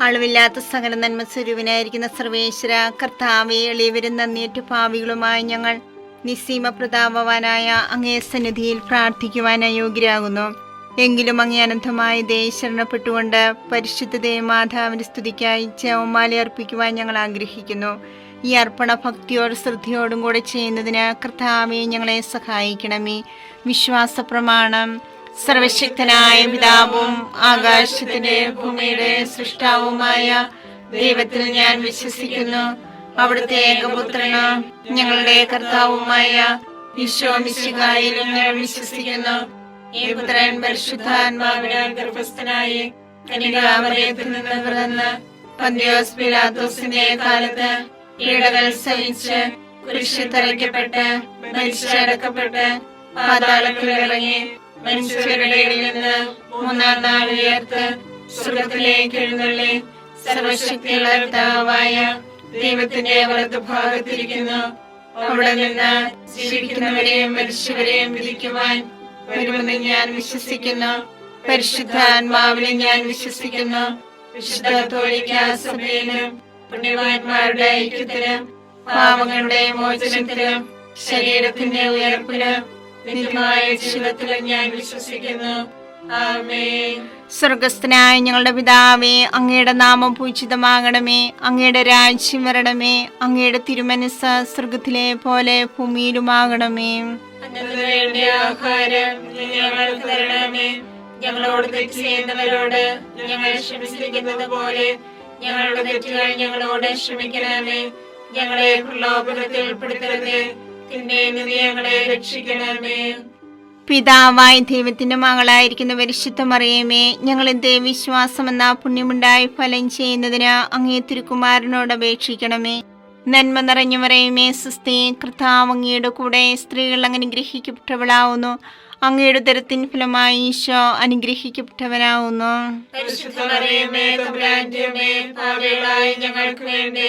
അളവില്ലാത്ത സകല നന്മ സ്വരൂപനായിരിക്കുന്ന സർവേശ്വര കർത്താവെ, എളിയവരും നന്ദിയേറ്റ പാപികളുമായ ഞങ്ങൾ നിസ്സീമ പ്രതാപവാനായ അങ്ങേ സന്നിധിയിൽ പ്രാർത്ഥിക്കുവാൻ അയോഗ്യരാകുന്നു. എങ്കിലും അങ്ങേ അനന്തമായ ദയ ശരണപ്പെട്ടുകൊണ്ട് പരിശുദ്ധ ദേവമാതാവിന്റെ സ്തുതിക്കായി ജപമാല അർപ്പിക്കുവാൻ ഞങ്ങൾ ആഗ്രഹിക്കുന്നു. ഈ അർപ്പണ ഭക്തിയോടും ശ്രദ്ധയോടും കൂടെ ചെയ്യുന്നതിന് കർത്താവെ ഞങ്ങളെ സഹായിക്കണമേ. വിശ്വാസ പ്രമാണം. സർവശക്തനായ പിതാവും ആകാശത്തിന്റെ ഭൂമിയുടെ സൃഷ്ടാവുമായ ദൈവത്തിൽ ഞാൻ വിശ്വസിക്കുന്നു. അവിടുത്തെ ഏകപുത്രന് ഞങ്ങളുടെ കർത്താവുമായ ഈശോ മിശിഹായിലും ഞാൻ വിശ്വസിക്കുന്നു. ഈ പുത്രൻ പരിശുദ്ധാത്മാവിനാൽ ഗർഭസ്ഥനായി കന്യകാമറിയത്തിൽ നിന്ന് പിറന്ന് പന്തിയോസ് പിലാത്തോസിന്റെ കാലത്ത് പീഡകൾ സഹിച്ച് കുരിശിൽ തറയ്ക്കപ്പെട്ട് മരിച്ചടക്കപ്പെട്ട് പാതാളത്തിൽ ഇറങ്ങി മനുഷ്യരുടെ ഇടയിൽ നിന്ന് മൂന്നാം നാൾ ഉയർത്ത് സ്വർഗ്ഗത്തിലേക്ക് എഴുന്നള്ളി സർവശക്തിയുള്ള പിതാവായ ദൈവത്തിന്റെ വലതുഭാഗത്തിരിക്കുന്നു. അവിടെ നിന്ന് ജീവിക്കുന്നവരെയും മരിച്ചവരെയും വിധിക്കുവാൻ വരുമെന്ന് ഞാൻ വിശ്വസിക്കുന്നു. പരിശുദ്ധാത്മാവിനെ ഞാൻ വിശ്വസിക്കുന്നു. വിശുദ്ധ കത്തോലിക്കാ സഭയിലും പുണ്യവാന്മാരുടെ ഐക്യത്തിലും പാപങ്ങളുടെ മോചനത്തിലും ശരീരത്തിന്റെ ഉയർപ്പിലും നിത്യമായ ജീവിതത്തിലും ഞാൻ വിശ്വസിക്കുന്നു. ആമേൻ. സ്വർഗസ്ഥനായ ഞങ്ങളുടെ പിതാവേ, അങ്ങയുടെ നാമം പൂജിതമാകണമേ. അങ്ങയുടെ രാജ്യം വരണമേ. അങ്ങയുടെ തിരുമനസ്സ് സ്വർഗത്തിലെ പോലെ ഭൂമിയിലുമാകണമേ. വേണ്ട ആഹാരം ഞങ്ങൾക്ക് തരണമേ. ഞങ്ങളോട് തെറ്റ് ചെയ്യുന്നവരോട് ഞങ്ങൾ ക്ഷമിച്ചിരിക്കുന്നത് പോലെ ഞങ്ങളുടെ തെറ്റുകൾ ഞങ്ങളോട് ക്ഷമിക്കണമേ. ഞങ്ങളെ പ്രലോഭനത്തിൽ ഉൾപ്പെടുത്തരുതേ, തിന്മയിൽ നിന്ന് ഞങ്ങളെ രക്ഷിക്കണമേ. പിതാവായ ദൈവത്തിന്റെ മകളായിരിക്കുന്ന പരിശുദ്ധ മറിയമേ, ഞങ്ങളിൽ ദൈവവിശ്വാസം എന്ന പുണ്യമുണ്ടായി ഫലം ചെയ്യുന്നതിന് അങ്ങേ തിരുക്കുമാരനോട് അപേക്ഷിക്കണമേ. നന്മ നിറഞ്ഞു മറിയമേ, സ്വസ്തി, കർത്താവ് അങ്ങയുടെ കൂടെ സ്ത്രീകൾ അങ്ങ് അനുഗ്രഹിക്കപ്പെട്ടവളാവുന്നു. അങ്ങയുടെ ഉദരത്തിൻ ഫലമായി ഈശോ അനുഗ്രഹിക്കപ്പെട്ടവനാവുന്നു. പരിശുദ്ധ മറിയമേ, തമ്പുരാന്റെ അമ്മേ, പാപികളായ ഞങ്ങൾക്ക് വേണ്ടി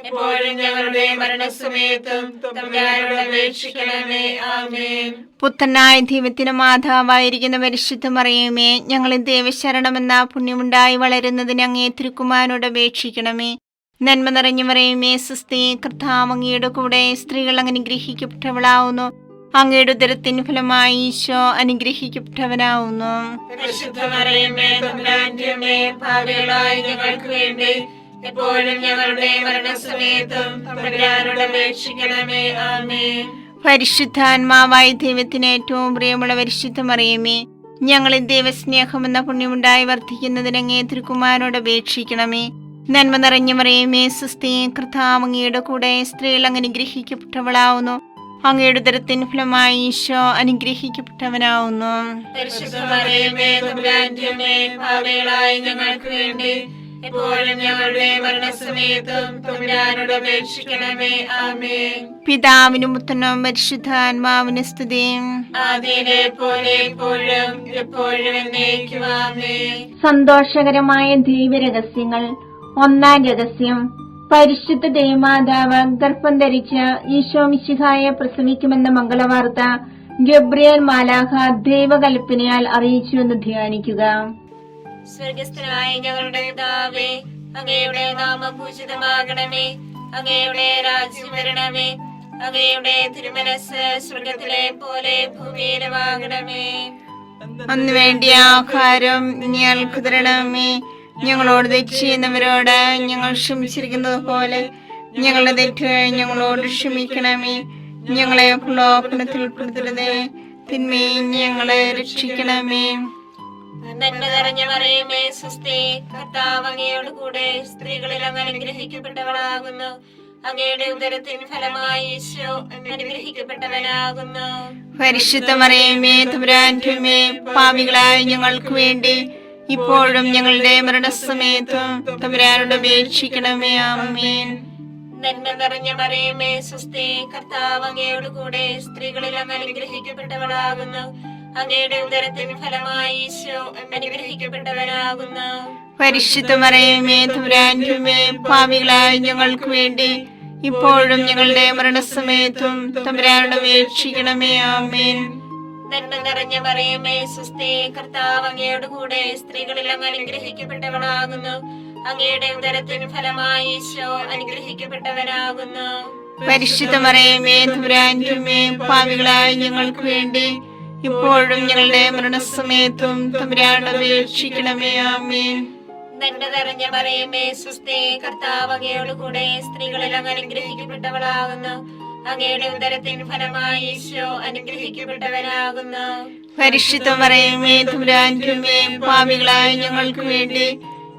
എപ്പോഴും ഞങ്ങളുടെ മരണസമയത്തും തമ്പുരാനോട് അപേക്ഷിക്കണമേ. ആമേൻ. പുത്രനായ ദൈവത്തിന്റെ മാതാവായിരിക്കുന്ന പരിശുദ്ധ മറിയമേ, ഞങ്ങളിൽ ദൈവശരണമെന്ന പുണ്യമുണ്ടായി വളരുന്നതിന് അങ്ങേ തിരുക്കുമാരനോട് അപേക്ഷിക്കണമേ. നന്മ നിറഞ്ഞു മറിയമേ, സ്വസ്തി, കർത്താവ് അങ്ങയുടെ കൂടെ സ്ത്രീകൾ അങ്ങ് അനുഗ്രഹിക്കപ്പെട്ടവളാവുന്നു. അങ്ങയുടെ ഉദരത്തിൻ ഫലമായി ഈശോ അനുഗ്രഹിക്കപ്പെട്ടവനാവുന്നു. പരിശുദ്ധ മറിയമേ, തമ്പുരാന്റെ അമ്മേ, പാപികളായ ഞങ്ങൾക്ക് വേണ്ടി എപ്പോഴും ഞങ്ങളുടെ മരണസമയത്തും തമ്പുരാനോട് അപേക്ഷിക്കണമേ. ആമേൻ. പരിശുദ്ധാത്മാവായ ദൈവത്തിന് ഏറ്റവും പ്രിയമുള്ള പരിശുദ്ധ മറിയമേ, ഞങ്ങളിൽ ദൈവസ്നേഹം എന്ന പുണ്യമുണ്ടായി വർദ്ധിക്കുന്നതിന് അങ്ങേ തിരുക്കുമാരനോട് അപേക്ഷിക്കണമേ. നന്മ നിറഞ്ഞ മറിയമേ, സ്വസ്തി, കർത്താവ് അങ്ങയുടെ കൂടെ സ്ത്രീകൾ അങ്ങ് അനുഗ്രഹിക്കപ്പെട്ടവളാവുന്നു. അങ്ങയുടെ ഉദരത്തിൻ ഫലമായി ഈശോ അനുഗ്രഹിക്കപ്പെട്ടവനാവുന്നു. പരിശുദ്ധ മറിയമേ, തമ്പുരാന്റെ അമ്മേ, പാപികളായ ഞങ്ങൾക്ക് വേണ്ടി എപ്പോഴും ഞങ്ങളുടെ മരണസമയത്തും തമ്പുരാനോട് അപേക്ഷിക്കണമേ. ആമേൻ. പിതാവിനും പുത്രനും പരിശുദ്ധാത്മാവിനും സ്തുതി. ആദിയിലെ പോലെ എപ്പോഴും എപ്പോഴും എന്നേക്കും. ആമേൻ. സന്തോഷകരമായ ദൈവരഹസ്യങ്ങൾ. ഒന്നാം രഹസ്യം, പരിശുദ്ധ ദേവമാതാവ് ഗർഭം ധരിച്ച് ഈശോ മിശിഹായെ പ്രസവിക്കുമെന്ന മംഗളവാർത്ത ഗബ്രിയേൽ മാലാഖ ദൈവകൽപ്പനയാൽ അറിയിച്ചുവെന്ന് ധ്യാനിക്കുക. സ്വർഗസ്ഥനായ ഞങ്ങളുടെ പിതാവേ, അങ്ങയുടെ നാമം പൂജിതമാകണമേ. അങ്ങയുടെ രാജ്യം വരണമേ. അങ്ങയുടെ തിരുമനസ്സ് സ്വർഗത്തിലെ പോലെ ഭൂമിയിലുമാകണമേ. അന്ന് വേണ്ടിയ ആഹാരം ഞങ്ങൾക്ക് തരണമേ. ഞങ്ങളോട് തെറ്റ് ചെയ്യുന്നവരോട് ഞങ്ങൾ ക്ഷമിച്ചിരിക്കുന്നത് പോലെ ഞങ്ങളുടെ തെറ്റുകൾ ഞങ്ങളോട് ക്ഷമിക്കണമേ. ഞങ്ങളെ പ്രലോഭനത്തിൽ ഉൾപ്പെടുത്തരുതേ, തിന്മയിൽ ഞങ്ങളെ രക്ഷിക്കണമേ. നന്മ നിറഞ്ഞ മറിയമേ, സ്വസ്തി, കർത്താവ് അങ്ങയോട് കൂടെ സ്ത്രീകളിൽ അങ്ങ് അനുഗ്രഹിക്കപ്പെട്ടവളാകുന്നു. അങ്ങയുടെ ഉദരത്തിൻ ഫലമായി ഈശോ അനുഗ്രഹിക്കപ്പെട്ടവനാകുന്നു. പരിശുദ്ധ മറിയമേ, തമ്പുരാന്റെ അമ്മേ, പാപികളായ ഞങ്ങൾക്ക് വേണ്ടി ഇപ്പോഴും ഞങ്ങളുടെ മരണസമയത്തും തമ്പുരാനോട് അപേക്ഷിക്കണമേ. ആമേൻ. നന്മ നിറഞ്ഞ മറിയമേ, സ്വസ്തി, കർത്താവ് അങ്ങയോട് കൂടെ സ്ത്രീകളിൽ അങ്ങ് അനുഗ്രഹിക്കപ്പെട്ടവളാകുന്നു. അങ്ങയുടെ ഉദരത്തിൻ ഫലമായി ഈശോ അനുഗ്രഹിക്കപ്പെട്ടവനാകുന്നു. പരിശുദ്ധ മറിയമേ, തമ്പുരാന്റെ അമ്മേ, പാപികളായ ഞങ്ങൾക്ക് വേണ്ടി ഇപ്പോഴും ഞങ്ങളുടെ മരണസമയത്തും തമ്പുരാനോട് അപേക്ഷിക്കണമേ. ആമേൻ. നന്മ നിറഞ്ഞ മറിയമേ, സ്വസ്തി, കർത്താവ് അങ്ങയോട് കൂടെ സ്ത്രീകളിൽ അങ്ങ് അനുഗ്രഹിക്കപ്പെട്ടവളാകുന്നു. അങ്ങയുടെ ഉദരത്തിൻ ഫലമായി ഈശോ അനുഗ്രഹിക്കപ്പെട്ടവനാകുന്നു. പരിശുദ്ധ മറിയമേ തമ്പുരാന്റെ അമ്മേ, പാപികളായ ഞങ്ങൾക്ക് വേണ്ടി ഇപ്പോഴും ഞങ്ങളുടെ മരണസമയത്തും തമ്പുരാനോട് അപേക്ഷിക്കണമേ. ആമേൻ. നന്മ നിറഞ്ഞ മറിയമേ സുസ്ഥി, കർത്താവ് അങ്ങയോട് കൂടെ സ്ത്രീകളിൽ അങ്ങ് അനുഗ്രഹിക്കപ്പെട്ടവളാകുന്നു. അങ്ങയുടെ ഉദരത്തിൻ ഫലമായി ഈശോ അനുഗ്രഹിക്കപ്പെട്ടവനാകുന്നു. പരിശുദ്ധ മറിയമേ തമ്പുരാന്റെ അമ്മേ, പാപികളായ ഞങ്ങൾക്ക് വേണ്ടി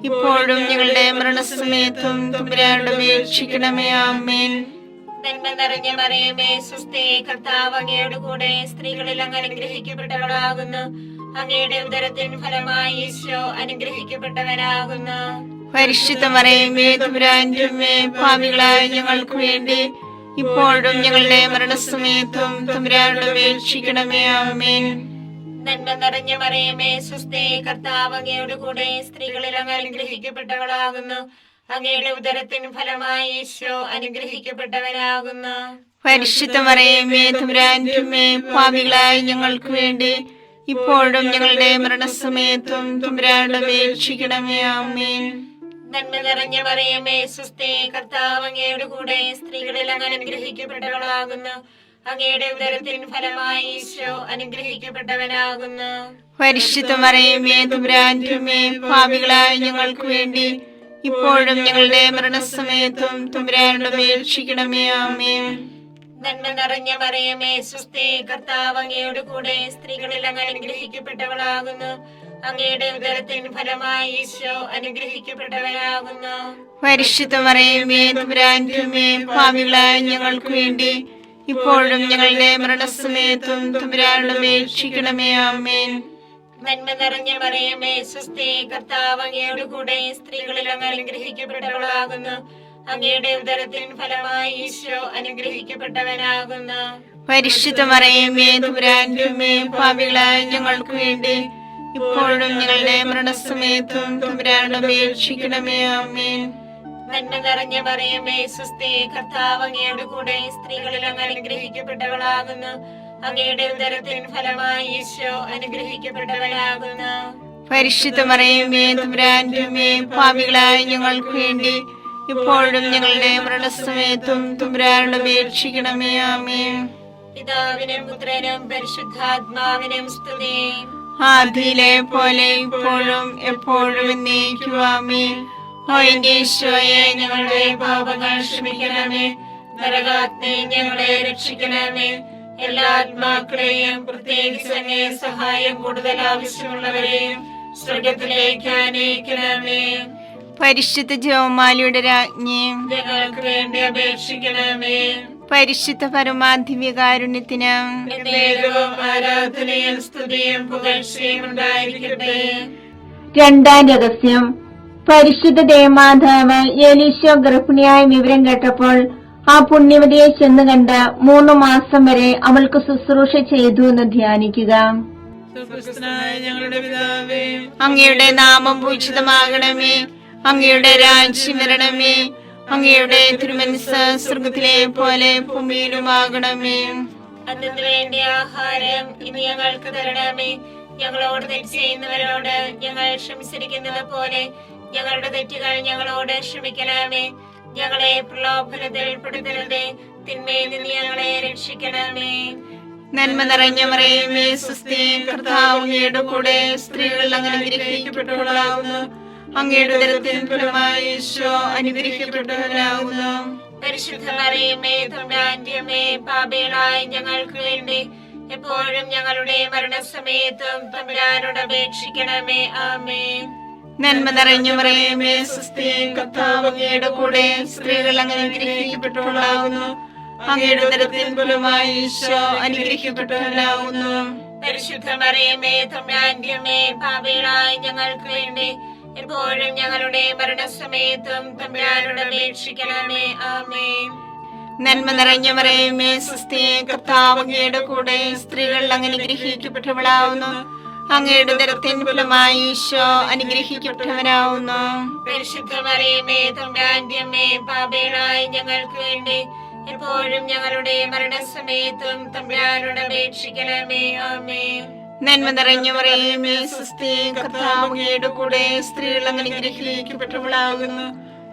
ഇപ്പോഴും ഞങ്ങളുടെ മരണസമയത്തും തമ്പുരാനോട് അപേക്ഷിക്കണമേ. ആമേൻ. നന്മ നിറഞ്ഞ മറിയമേ സുസ്ഥി, കർത്താവ് അങ്ങയോട് കൂടെ സ്ത്രീകളിൽ അങ്ങ് അനുഗ്രഹിക്കപ്പെട്ടവളാകുന്നു. അങ്ങയുടെ ഉദരത്തിൻ ഫലമായി ഈശോ അനുഗ്രഹിക്കപ്പെട്ടവനാകുന്നു. പരിശുദ്ധ മറിയമേ തമ്പുരാന്റെ അമ്മേ, പാപികളായ ഞങ്ങൾക്ക് വേണ്ടി ഇപ്പോഴും ഞങ്ങളുടെ മരണസമയത്തും തമ്പുരാനോട് അപേക്ഷിക്കണമേ. ആമേൻ. നന്മ നിറഞ്ഞ മറിയമേ സുസ്ഥി, കർത്താവ് അങ്ങയോട് കൂടെ സ്ത്രീകളിൽ അങ്ങ് അനുഗ്രഹിക്കപ്പെട്ടവളാകുന്നു. അങ്ങയുടെ ഉദരത്തിൻ ഫലമായി ഈശോ അനുഗ്രഹിക്കപ്പെട്ടവനാകുന്നു. പരിശുദ്ധ മറിയമേ തമ്പുരാന്റെ അമ്മേ, പാപികളായ ഞങ്ങൾക്ക് വേണ്ടി ഇപ്പോഴും ഞങ്ങളുടെ മരണസമയത്തും തമ്പുരാനോട് അപേക്ഷിക്കണമേ. ആമേൻ. നന്മ നിറഞ്ഞ മറിയമേ സുസ്ഥി, കർത്താവ് അങ്ങയോട് കൂടെ സ്ത്രീകളിൽ അങ്ങ് അനുഗ്രഹിക്കപ്പെട്ടവളാകുന്നു. അങ്ങയുടെ ഉദരത്തിൻ ഫലമായി ഈശോ അനുഗ്രഹിക്കപ്പെട്ടവനാകുന്നു. പരിശുദ്ധ മറിയമേ തമ്പുരാന്റെ അമ്മേ, പാപികളായ ഞങ്ങൾക്ക് വേണ്ടി ഇപ്പോഴും ഞങ്ങളുടെ മരണസമയത്തും തമ്പുരാനോട് അപേക്ഷിക്കണമേ. ആമേൻ. നന്മ നിറഞ്ഞ മറിയമേ സുസ്ഥി, കർത്താവ് അങ്ങയോട് കൂടെ സ്ത്രീകളിൽ അങ്ങ് അനുഗ്രഹിക്കപ്പെട്ടവളാകുന്നു. അങ്ങയുടെ ഉദരത്തിൻ ഫലമായി ഈശോ അനുഗ്രഹിക്കപ്പെട്ടവനാകുന്നു. പരിശുദ്ധ മറിയമേ തമ്പുരാന്റെ അമ്മേ, പാപികളായ ഞങ്ങൾക്ക് വേണ്ടി ഇപ്പോഴും ഞങ്ങളുടെ മരണസമയത്തും തമ്പുരാനോട് അപേക്ഷിക്കണമേ. ആമേൻ. നന്മ നിറഞ്ഞ മറിയമേ സുസ്ഥി, കർത്താവ് അങ്ങയോട് കൂടെ സ്ത്രീകളിൽ അങ്ങ് അനുഗ്രഹിക്കപ്പെട്ടവളാകുന്നു. അങ്ങയുടെ ഉദരത്തിൻ ഫലമായി ഈശോ അനുഗ്രഹിക്കപ്പെട്ടവനാകുന്നു. പരിശുദ്ധ മറിയമേ തമ്പുരാന്റെ അമ്മേ, പാപികളായ ഞങ്ങൾക്ക് വേണ്ടി ഇപ്പോഴും ഞങ്ങളുടെ മരണസമയത്തും തമ്പുരാനോട് അപേക്ഷിക്കണമേ. ആമേൻ. നന്മ നിറഞ്ഞ മറിയമേ സുസ്ഥി, കർത്താവ് അങ്ങയോട് കൂടെ സ്ത്രീകളിൽ അങ്ങ് അനുഗ്രഹിക്കപ്പെട്ടവളാകുന്നു. അങ്ങയുടെ ഉദരത്തിൻ ഫലമായി ഈശോ അനുഗ്രഹിക്കപ്പെട്ടവനാകുന്നു. പരിശുദ്ധ മറിയമേ തമ്പുരാന്റെ അമ്മേ, പാപികളായ ഞങ്ങൾക്ക് വേണ്ടി ഇപ്പോഴും ഞങ്ങളുടെ മരണസമയത്തും തമ്പുരാനോട് അപേക്ഷിക്കണമേ. ആമേൻ. പിതാവിനും പുത്രനും പരിശുദ്ധാത്മാവിനും സ്തുതി. ആദിയിലെ പോലെ ഇപ്പോഴും എപ്പോഴും എന്നേക്കും. ആമേൻ. ഓ എന്റെ ഈശോയെ, ഞങ്ങളുടെ പാപങ്ങൾ ക്ഷമിക്കണമേ. നരകാഗ്നി ഞങ്ങളെ രക്ഷിക്കണമേ. എല്ലാ ആത്മാക്കളെയും പ്രത്യേകിച്ച് അങ്ങേ സഹായം കൂടുതൽ ആവശ്യമുള്ളവരെയും സ്വർഗത്തിലേക്ക് ആനയിക്കണമേ. പരിശുദ്ധ ജപമാലയുടെ രാജ്ഞി, ഞങ്ങൾക്ക് വേണ്ടി അപേക്ഷിക്കണമേ. പരിശുദ്ധ പരമാധിവ്യകാരുണ്യത്തിന് എന്നേരവും ആരാധനയും സ്തുതിയും പുകഴ്ചയും ഉണ്ടായിരിക്കട്ടെ. രണ്ടാം രഹസ്യം. പരിശുദ്ധ ദേവമാതാവ് എലീശോ ഗർഭിണിയായ വിവരം കേട്ടപ്പോൾ ആ പുണ്യവതിയെ ചെന്ന് കണ്ട് 3 മാസം വരെ അവൾക്ക് ശുശ്രൂഷ ചെയ്തു എന്ന് ധ്യാനിക്കുക. ഞങ്ങളുടെ പിതാവേ, അങ്ങയുടെ നാമം പൂജിതമാകണമേ. അങ്ങയുടെ രാജ്യം വരണമേ. അങ്ങയുടെ തിരുമനസ്സ് സ്വർഗത്തിലെ പോലെ ഭൂമിയിലുമാകണമേ. അതിനു വേണ്ടി ആഹാരം ഇനി ഞങ്ങൾക്ക് തരണമേ. ഞങ്ങളോട് തെറ്റ് ചെയ്യുന്നവരോട് ഞങ്ങൾ ക്ഷമിച്ചിരിക്കുന്നത് പോലെ ഞങ്ങളുടെ തെറ്റുകൾ ഞങ്ങളോട് ക്ഷമിക്കണമേ. ഞങ്ങളെ പ്രലോഭനത്തിൽ പെടുത്തരുതേ, തിന്മയിൽ നിന്ന് ഞങ്ങളെ രക്ഷിക്കണമേ. നന്മ നിറഞ്ഞ മറിയമേ സുസ്ഥി, കർത്താവ് അങ്ങയുടെ കൂടെ സ്ത്രീകൾ അങ്ങ് അനുഗ്രഹിക്കപ്പെട്ടവളാകുന്നു. അങ്ങയുടെ ഉദരത്തിൻ ഫലമായി ഈശോ അനുഗ്രഹിക്കപ്പെട്ടവനാകുന്നു. പരിശുദ്ധ മറിയമേ തമ്പുരാന്റെ അമ്മേ, പാപികളായ ഞങ്ങൾക്ക് വേണ്ടി എപ്പോഴും ഞങ്ങളുടെ മരണസമയത്തും തമ്പുരാനോട് അപേക്ഷിക്കണമേ. ആമേൻ. നന്മ നിറഞ്ഞ മറിയമേ സുസ്ഥി, കർത്താവ് അങ്ങയുടെ കൂടെ സ്ത്രീകൾ അങ്ങ് അനുഗ്രഹിക്കപ്പെട്ടവളാകുന്നു. അങ്ങയുടെ ഉദരത്തിൻ ഫലമായി ഈശോ അനുഗ്രഹിക്കപ്പെട്ടവനാകുന്നു. പരിശുദ്ധ മറിയമേ തമ്പുരാന്റെ അമ്മേ, പാപികളായ ഞങ്ങൾക്ക് വേണ്ടി എപ്പോഴും ഞങ്ങളുടെ മരണസമയത്തും തമ്പുരാനോട് അപേക്ഷിക്കണമേ. ആമേൻ. നന്മ നിറഞ്ഞ മറിയമേ സുസ്ഥി, കർത്താവ് അങ്ങയുടെ കൂടെ സ്ത്രീകൾ അങ്ങ് അനുഗ്രഹിക്കപ്പെട്ടവളാകുന്നു. അങ്ങയുടെ ഉദരത്തിൻ ഫലമായി ഈശോ അനുഗ്രഹിക്കപ്പെട്ടവനാകുന്നു. പരിശുദ്ധ മറിയമേ തമ്പുരാന്റെ അമ്മേ, പാപികളായ ഞങ്ങൾക്ക് വേണ്ടി എപ്പോഴും ഞങ്ങളുടെ മരണസമയത്തും തമ്പുരാനോട് അപേക്ഷിക്കണമേ. ആമേൻ. നന്മ നിറഞ്ഞ മറിയമേ സ്വസ്തി, കർത്താവ് അങ്ങയുടെ കൂടെ സ്ത്രീകൾ അങ്ങ് അനുഗ്രഹിക്കപ്പെട്ടവളാകുന്നു.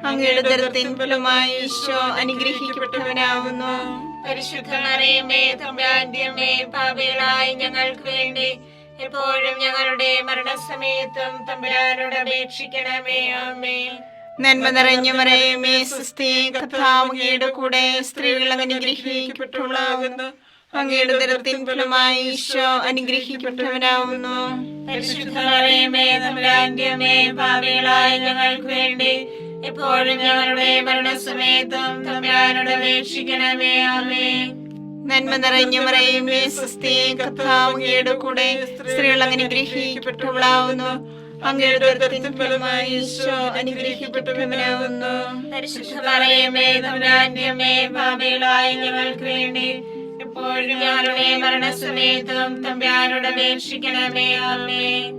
അങ്ങയുടെ ഉദരത്തിൻ ഫലമായി ഈശോ അനുഗ്രഹിക്കപ്പെട്ടവനാകുന്നു. പരിശുദ്ധ മറിയമേ തമ്പുരാന്റെ അമ്മേ, പാപികളായ ഞങ്ങൾക്ക് വേണ്ടി എപ്പോഴും ഞങ്ങളുടെ മരണസമയത്തും തമ്പുരാനോട് അപേക്ഷിക്കണമേ. ആമേൻ. നന്മ നിറഞ്ഞ മറിയമേ സ്വസ്തി, കർത്താവ് അങ്ങയുടെ കൂടെ സ്ത്രീകൾ അങ്ങ് അനുഗ്രഹിക്കപ്പെട്ടവളാകുന്നു. അങ്ങയുടെ ഉദരത്തിൻ ഫലമായി ഈശോ അനുഗ്രഹിക്കപ്പെട്ടവനാകുന്നു. പരിശുദ്ധ മറിയമേ തമ്പുരാന്റെ അമ്മേ, പാപികളായ ഞങ്ങൾക്ക് വേണ്ടി എപ്പോഴും ഞങ്ങളുടെ മരണസമയത്തും തമ്പുരാനോട് അപേക്ഷിക്കണമേ. ആമേൻ. നന്മ നിറഞ്ഞ മറിയമേ സ്വസ്തി, കർത്താവ് അങ്ങയുടെ കൂടെ സ്ത്രീകൾ അങ്ങ് അനുഗ്രഹിക്കപ്പെട്ടവളാകുന്നു. അങ്ങയുടെ ഉദരത്തിൻ ഫലമായി ഈശോ അനുഗ്രഹിക്കപ്പെട്ടവനാകുന്നു. പരിശുദ്ധ മറിയമേ തമ്പുരാന്റെ അമ്മേ, പാപികളായ ഞങ്ങൾക്ക് വേണ്ടി എപ്പോഴും ഞങ്ങളുടെ മരണസമയത്തും തമ്പുരാനോട് അപേക്ഷിക്കണമേ. ആമേൻ.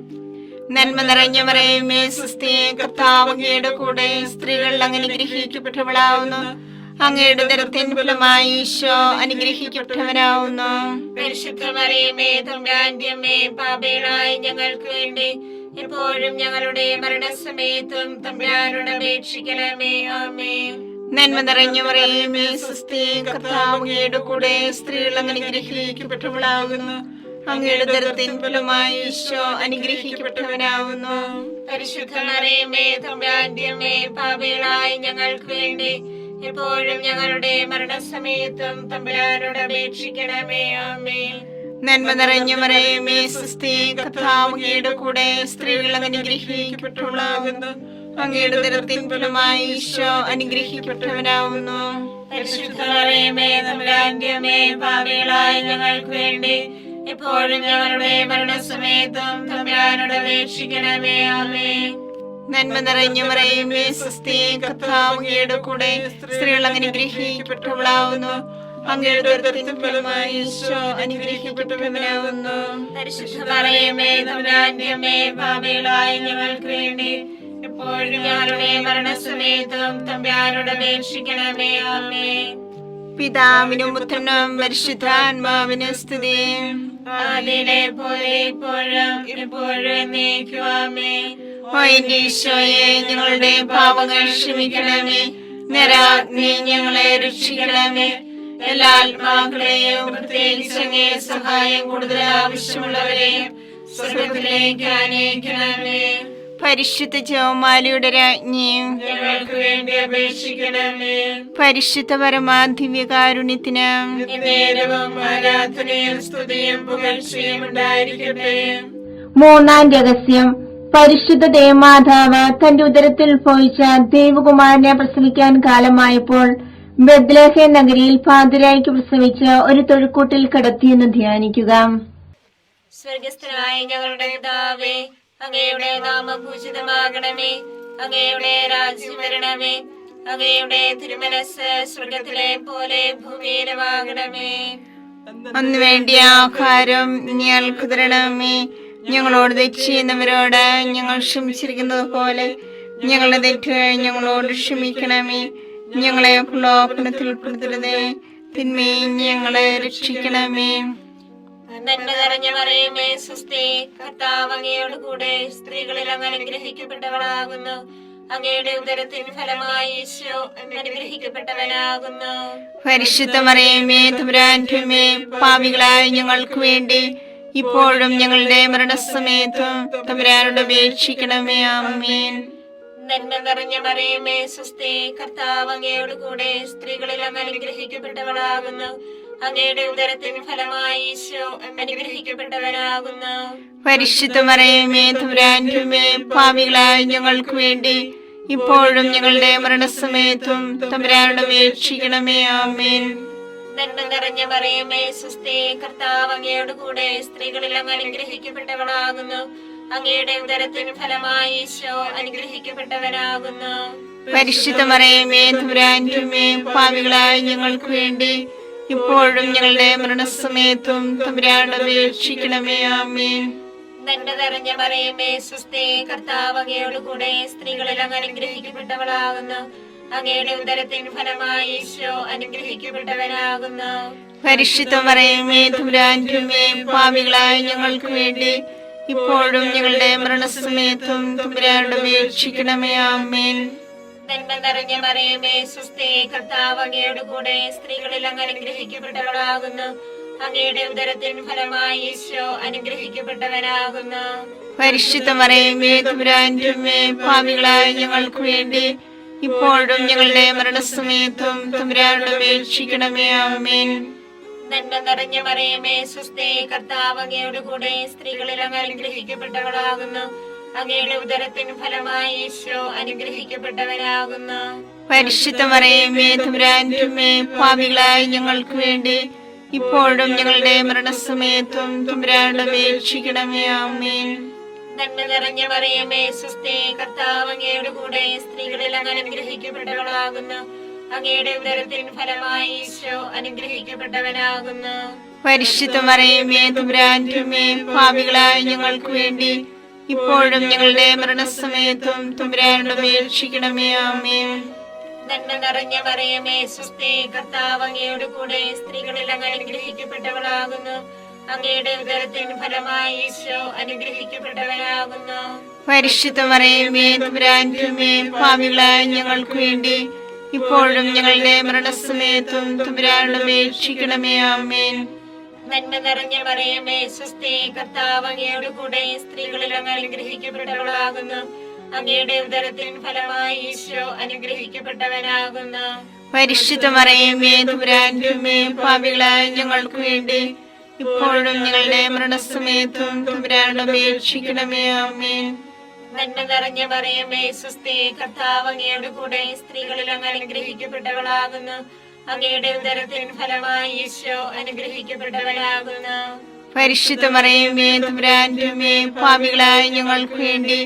നന്മ നിറഞ്ഞ മറിയമേ സ്വസ്തി, കർത്താവ് അങ്ങയുടെ കൂടെ സ്ത്രീകൾ അങ്ങ് അനുഗ്രഹിക്കപ്പെട്ടവളാകുന്നു. അങ്ങയുടെ ഉദരത്തിൻ ഫലമായി ഈശോ അനുഗ്രഹിക്കപ്പെട്ടവനാകുന്നു. പരിശുദ്ധ മറിയമേ തമ്പുരാന്റെ അമ്മേ, പാപികളായ ഞങ്ങൾക്ക് വേണ്ടി എപ്പോഴും ഞങ്ങളുടെ മരണസമയത്തും തമ്പുരാനോട് അപേക്ഷിക്കണമേ. ആമേൻ. നന്മ നിറഞ്ഞ മറിയമേ സ്വസ്തി, കർത്താവ് അങ്ങയുടെ കൂടെ സ്ത്രീകൾ അങ്ങ് അനുഗ്രഹിക്കപ്പെട്ടവളാകുന്നു. അങ്ങയുടെ ഉദരത്തിൻ ഫലമായി ഈശോ അനുഗ്രഹിക്കപ്പെട്ടവനാകുന്നു. പരിശുദ്ധ മറിയമേ തമ്പുരാന്റെ അമ്മേ, പാപികളായ ഞങ്ങൾക്ക് വേണ്ടി എപ്പോഴും ഞങ്ങളുടെ മരണസമയത്തും തമ്പുരാനോട് അപേക്ഷിക്കണമേ. ആമേൻ. നന്മ നിറഞ്ഞ മറിയമേ സ്വസ്തി, കർത്താവ് അങ്ങയുടെ കൂടെ സ്ത്രീകൾ അങ്ങ് അനുഗ്രഹിക്കപ്പെട്ടവളാകുന്നു. അങ്ങയുടെ ഉദരത്തിൻ ഫലമായി ഈശോ അനുഗ്രഹിക്കപ്പെട്ടവനാകുന്നു. പരിശുദ്ധ മറിയമേ തമ്പുരാന്റെ അമ്മേ, പാപികളായ ഞങ്ങൾക്ക് വേണ്ടി എപ്പോഴും ഞങ്ങളുടെ മരണസമയത്തും തമ്പുരാനോട് അപേക്ഷിക്കണമേ. ആമേൻ. നന്മ നിറഞ്ഞ മറിയമേ സ്വസ്തി, കർത്താവ് അങ്ങയുടെ കൂടെ സ്ത്രീകൾ അങ്ങ് അനുഗ്രഹിക്കപ്പെട്ടവളാകുന്നു. അങ്ങയുടെ ഉദരത്തിൻ ഫലമായി ഈശോ അനുഗ്രഹിക്കപ്പെട്ടവനാകുന്നു. പരിശുദ്ധ മറിയമേ തമ്പുരാന്റെ അമ്മേ, പാപികളായ ഞങ്ങൾക്ക് വേണ്ടി എപ്പോഴും ഞങ്ങളുടെ മരണസമയത്തും തമ്പുരാനോട് അപേക്ഷിക്കണമേ. ആമേൻ. പിതാവിനും പുത്രനും പരിശുദ്ധാത്മാവിനും സ്തുതി. ആദിയിലെ പോലെ ഇപ്പോഴും എപ്പോഴും എന്നേക്കും. ആമേൻ. ഓ എന്റെ ഈശോയെ, ഞങ്ങളുടെ പാപങ്ങൾ ക്ഷമിക്കണമേ. നരാഗ്നി ഞങ്ങളെ രക്ഷിക്കണമേ. എല്ലാ ആത്മാക്കളെയും പ്രത്യേകിച്ച് അങ്ങേ സഹായം കൂടുതൽ ആവശ്യമുള്ളവരെയും സ്വർഗ്ഗത്തിലേക്ക് ആനയിക്കണമേ. പരിശുദ്ധ ജപമാലയുടെ രാജ്ഞിയും ഞങ്ങൾക്ക് വേണ്ടി അപേക്ഷിക്കണമേ. പരിശുദ്ധ പരമാധിവ്യകാരുണ്യത്തിന് നേരവും ആരാധനയും സ്തുതിയും പുകഴ്ചയും ഉണ്ടായിരിക്കട്ടെ. മൂന്നാം രഹസ്യം. പരിശുദ്ധ ദേവമാതാവ് തന്റെ ഉദരത്തിൽ ഉത്ഭവിച്ച ദേവകുമാരനെ പ്രസവിക്കാൻ കാലമായപ്പോൾ ബെത്ലഹേം നഗരിയിൽ പാതിരായ്ക്ക് പ്രസവിച്ച് ഒരു തൊഴുക്കൂട്ടിൽ കിടത്തിയെന്ന് ധ്യാനിക്കുക. സ്വർഗസ്ഥനായ ഞങ്ങളുടെ പിതാവേ, അങ്ങയുടെ നാമം പൂജിതമാകണമേ. അങ്ങയുടെ രാജ്യം വരണമേ. അങ്ങയുടെ തിരുമനസ് സ്വർഗത്തിലെ പോലെ ഭൂമിയിലുമാകണമേ. അന്ന് വേണ്ടിയ ആഹാരം ഞങ്ങൾക്ക് തരണമേ. ഞങ്ങളോട് തെറ്റ് ചെയ്യുന്നവരോട് ഞങ്ങൾ ക്ഷമിച്ചിരിക്കുന്നത് പോലെ ഞങ്ങളുടെ തെറ്റുകൾ ഞങ്ങളോട് ക്ഷമിക്കണമേ. ഞങ്ങളെ പ്രലോഭനത്തിൽ ഉൾപ്പെടുത്തരുതേ, തിന്മയെ ഞങ്ങളെ രക്ഷിക്കണമേ. നന്മ നിറഞ്ഞ മറിയമേ സ്വസ്തി, കർത്താവ് അങ്ങയോട് കൂടെ സ്ത്രീകളിൽ അങ്ങ് അനുഗ്രഹിക്കപ്പെട്ടവളാകുന്നു. അങ്ങയുടെ ഉദരത്തിൻ ഫലമായി ഈശോ അനുഗ്രഹിക്കപ്പെട്ടവനാകുന്നു. പരിശുദ്ധ മറിയമേ തമ്പുരാന്റെ അമ്മേ, പാപികളായ ഞങ്ങൾക്ക് വേണ്ടി ഇപ്പോഴും ഞങ്ങളുടെ മരണസമയത്തും തമ്പുരാനോട് അപേക്ഷിക്കണമേ. ആമേൻ. നന്മ നിറഞ്ഞ മറിയമേ സ്വസ്തി, കർത്താവ് അങ്ങയോട് കൂടെ സ്ത്രീകളിൽ അങ്ങ് അനുഗ്രഹിക്കപ്പെട്ടവളാകുന്നു. അങ്ങയുടെ ഉദരത്തിൻ ഫലമായി ഈശോ അനുഗ്രഹിക്കപ്പെട്ടവനാകുന്നു. പരിശുദ്ധ മറിയമേ തമ്പുരാന്റെ അമ്മേ, പാപികളായ ഞങ്ങൾക്ക് വേണ്ടി ഇപ്പോഴും ഞങ്ങളുടെ മരണസമയത്തും തമ്പുരാനോട് അപേക്ഷിക്കണമേ. ആമേൻ. നന്മ നിറഞ്ഞ മറിയമേ സ്വസ്തി, കർത്താവ് അങ്ങയോട് കൂടെ സ്ത്രീകളിൽ അങ്ങ് അനുഗ്രഹിക്കപ്പെട്ടവളാകുന്നു. അങ്ങയുടെ ഉദരത്തിൻ ഫലമായി ഈശോ അനുഗ്രഹിക്കപ്പെട്ടവനാകുന്നു. പരിശുദ്ധ മറിയമേ തമ്പുരാന്റെ അമ്മേ, പാപികളായ ഞങ്ങൾക്ക് വേണ്ടി ഇപ്പോഴും ഞങ്ങളുടെ മരണസമയത്തും തമ്പുരാനോട് അപേക്ഷിക്കണമേ. ആമേൻ. നന്മ നിറഞ്ഞ മറിയമേ സ്വസ്തി, കർത്താവ് അങ്ങയോട് കൂടെ സ്ത്രീകളിൽ അങ്ങ് അനുഗ്രഹിക്കപ്പെട്ടവളാകുന്നു. അങ്ങയുടെ ഉദരത്തിൻ ഫലമായി ഈശോ അനുഗ്രഹിക്കപ്പെട്ടവനാകുന്നു. പരിശുദ്ധ മറിയമേ തമ്പുരാന്റമ്മേ, പാപികളായ ഞങ്ങൾക്ക് വേണ്ടി ഇപ്പോഴും ഞങ്ങളുടെ മരണസമയത്തും തമ്പുരാനോട് അപേക്ഷിക്കണമേ. ആമേൻ. നന്മ നിറഞ്ഞ മറിയമേ സ്വസ്തി, കർത്താവ് അങ്ങയുടെ കൂടെ സ്ത്രീകളിൽ അങ്ങ് അനുഗ്രഹിക്കപ്പെട്ടവളാകുന്നു. അങ്ങയുടെ ഉദരത്തിൻ ഫലമായി ഈശോ അനുഗ്രഹിക്കപ്പെട്ടവനാകുന്നു. പരിശുദ്ധ മറിയമേ തമ്പുരാന്റമ്മേ, പാപികളായ ഞങ്ങൾക്ക് വേണ്ടി ഇപ്പോഴും ഞങ്ങളുടെ മരണസമയത്തും തമ്പുരാനോട് അപേക്ഷിക്കണമേ. ആമേൻ. നന്മ നിറഞ്ഞ മറിയമേ സ്വസ്തി, കർത്താവ് അങ്ങയുടെ കൂടെ സ്ത്രീകളിൽ അങ്ങ് അനുഗ്രഹിക്കപ്പെട്ടവളാകുന്നു. അങ്ങയുടെ ഉദരത്തിൻ ഫലമായി ഈശോ അനുഗ്രഹിക്കപ്പെട്ടവനാകുന്നു. പരിശുദ്ധ മറിയമേ തമ്പുരാന്റമ്മേ, പാപികളായ ഞങ്ങൾക്ക് വേണ്ടി ഇപ്പോഴും ഞങ്ങളുടെ മരണസമയത്തും തമ്പുരാനോട് അപേക്ഷിക്കണമേ. ആമേൻ. നന്മ നിറഞ്ഞ മറിയമേ സ്വസ്തി, കർത്താവ് അങ്ങയുടെ കൂടെ സ്ത്രീകളിൽ അങ്ങ് അനുഗ്രഹിക്കപ്പെട്ടവളാകുന്നു. അങ്ങയുടെ ഉദരത്തിൻ ഫലമായി ഈശോ അനുഗ്രഹിക്കപ്പെട്ടവനാകുന്നു. പരിശുദ്ധ മറിയമേ തമ്പുരാന്റമ്മേ, പാപികളായ ഞങ്ങൾക്ക് വേണ്ടി ഇപ്പോഴും ഞങ്ങളുടെ മരണസമയത്തും തമ്പുരാനോട് അപേക്ഷിക്കണമേ. ആമേൻ. നന്മ നിറഞ്ഞ മറിയമേ സ്വസ്തി, കർത്താവ് അങ്ങയുടെ കൂടെ സ്ത്രീകളിൽ അങ്ങ് അനുഗ്രഹിക്കപ്പെട്ടവളാകുന്നു. അങ്ങയുടെ ഉദരത്തിൻ ഫലമായി ഈശോ അനുഗ്രഹിക്കപ്പെട്ടവനാകുന്നു. പരിശുദ്ധ മറിയമേ തമ്പുരാന്റമ്മേ, പാപികളായ ഞങ്ങൾക്ക് വേണ്ടി ഇപ്പോഴും ഞങ്ങളുടെ മരണസമയത്തും തമ്പുരാനോട് അപേക്ഷിക്കണമേ. ആമേൻ. നന്മ നിറഞ്ഞ മറിയമേ സ്വസ്തി, കർത്താവ് അങ്ങയുടെ കൂടെ സ്ത്രീകളിൽ അങ്ങ് അനുഗ്രഹിക്കപ്പെട്ടവളാകുന്നു. അങ്ങയുടെ ഉദരത്തിൻ ഫലമായി ഈശോ അനുഗ്രഹിക്കപ്പെട്ടവനാകുന്നു. പരിശുദ്ധ മറിയമേ തമ്പുരാന്റമ്മേ, പാപികളായ ഞങ്ങൾക്ക് വേണ്ടി ഇപ്പോഴും ഞങ്ങളുടെ മരണസമയത്തും തമ്പുരാനോട് അപേക്ഷിക്കണമേ. ആമേൻ. നന്മ നിറഞ്ഞ മറിയമേ സ്വസ്തി, കർത്താവ് അങ്ങയുടെ കൂടെ സ്ത്രീകളിൽ അങ്ങ് അനുഗ്രഹിക്കപ്പെട്ടവളാകുന്നു. അങ്ങയുടെ ഉദരത്തിൻ ഫലമായി ഈശോ അനുഗ്രഹിക്കപ്പെട്ടവനാകുന്നു. പരിശുദ്ധ മറിയമേ തമ്പുരാന്റമ്മേ, പാപികളായ ഞങ്ങൾക്ക് വേണ്ടി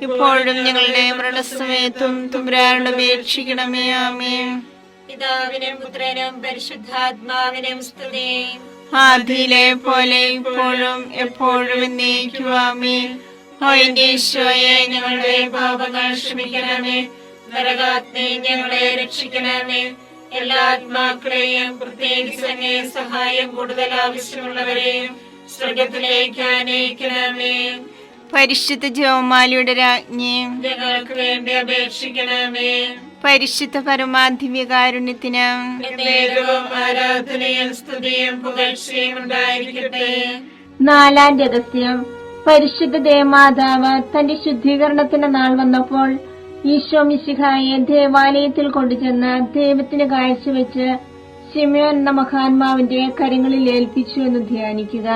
ഇപ്പോഴും ഞങ്ങളുടെ മരണസമയത്തും തമ്പുരാനോട് അപേക്ഷിക്കണമേ. ആമേൻ. പിതാവിനും പുത്രനും പരിശുദ്ധാത്മാവിനും സ്തുതി. ആദിയിലെ പോലെ ഇപ്പോഴും എപ്പോഴും എന്നേക്കും. ആമേൻ. ഓ എന്റെ ഈശോയെ, ഞങ്ങളുടെ പാപങ്ങൾ ക്ഷമിക്കണമേ. നരകാഗ്നി ഞങ്ങളെ രക്ഷിക്കണമേ. എല്ലാ ആത്മാക്കളെയും, പ്രത്യേകിച്ച് അങ്ങേ സഹായം കൂടുതൽ ആവശ്യമുള്ളവരെയും സ്വർഗത്തിലേക്ക് ആനയിക്കണമേ. പരിശുദ്ധ ജപമാലയുടെ രാജ്ഞി, ഞങ്ങൾക്ക് വേണ്ടി അപേക്ഷിക്കണമേ. പരിശുദ്ധ പരമാധിവ്യകാരുണ്യത്തിന് എന്നേരവും ആരാധനയും സ്തുതിയും പുകഴ്ചയും ഉണ്ടായിരിക്കട്ടെ. നാലാം രഹസ്യം. പരിശുദ്ധ ദേവമാതാവ് തന്റെ ശുദ്ധീകരണത്തിന്റെ നാൾ വന്നപ്പോൾ ഈശോ മിശിഹായെ ദേവാലയത്തിൽ കൊണ്ടുചെന്ന് ദൈവത്തിന് കാഴ്ചവെച്ച് ശിമയോൻ എന്ന മഹാത്മാവിന്റെ കരങ്ങളിൽ ഏൽപ്പിച്ചു എന്ന് ധ്യാനിക്കുക.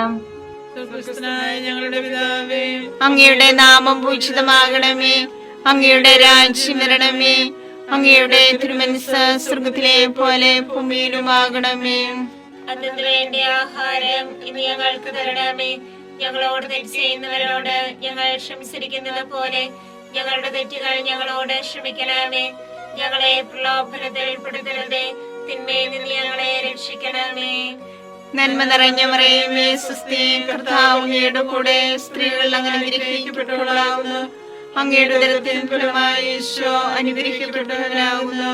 ഞങ്ങളുടെ പിതാവേ, അങ്ങയുടെ നാമം പൂജിതമാകണമേ. അങ്ങയുടെ രാജ്യം വരണമേ. അങ്ങയുടെ തിരുമനസ്സ് സ്വർഗത്തിലെ പോലെ ഭൂമിയിലുമാകണമേ. അതിനു വേണ്ടി ആഹാരം ഇനി ഞങ്ങൾക്ക് തരണമേ. ഞങ്ങളോട് തെറ്റ് ചെയ്യുന്നവരോട് ഞങ്ങൾ ക്ഷമിച്ചിരിക്കുന്നത് പോലെ ഞങ്ങളുടെ തെറ്റുകൾ ഞങ്ങളോട് ക്ഷമിക്കണമേ. ഞങ്ങളെ പ്രലോഭനത്തിൽ ഉൾപ്പെടുത്തരുതേ, തിന്മയിൽ നിന്ന് ഞങ്ങളെ രക്ഷിക്കണമേ. നന്മ നിറഞ്ഞ മറിയമേ സ്വസ്തി, കർത്താവ് അങ്ങയുടെ കൂടെ സ്ത്രീകൾ അങ്ങ് അനുഗ്രഹിക്കപ്പെട്ടവളാകുന്നു. അങ്ങയുടെ ഉദരത്തിൻ ഫലമായി ഈശോ അനുഗ്രഹിക്കപ്പെട്ടവനാകുന്നു.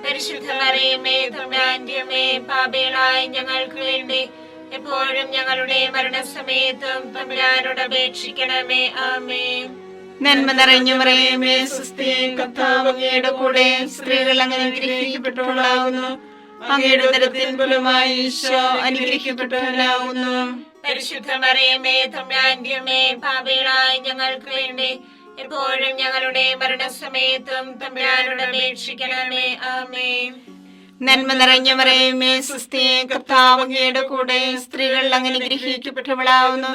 പരിശുദ്ധ മറിയമേ തമ്പുരാന്റമ്മേ, പാപികളായ ഞങ്ങൾക്ക് വേണ്ടി എപ്പോഴും ഞങ്ങളുടെ മരണസമയത്തും തമ്പുരാനോട് അപേക്ഷിക്കണമേ. ആമേൻ. നന്മ നിറഞ്ഞ മറിയമേ സ്വസ്തി, കർത്താവ് അങ്ങയുടെ കൂടെ സ്ത്രീകൾ അങ്ങ് അനുഗ്രഹിക്കപ്പെട്ടവളാകുന്നു. അങ്ങയുടെ ഉദരത്തിൻ ഫലമായി ഈശോ അനുഗ്രഹിക്കപ്പെട്ടവനാകുന്നു. പരിശുദ്ധ മറിയമേ തമ്പുരാന്റമ്മേ, പാപികളായ ഞങ്ങൾക്ക് വേണ്ടി എപ്പോഴും ഞങ്ങളുടെ മരണസമയത്തും തമ്പുരാനോട് അപേക്ഷിക്കണമേ. ആമേൻ. നന്മ നിറഞ്ഞ മറിയമേ സ്വസ്തി, കർത്താവ് അങ്ങയുടെ കൂടെ സ്ത്രീകൾ അങ്ങ് അനുഗ്രഹിക്കപ്പെട്ടവളാകുന്നു.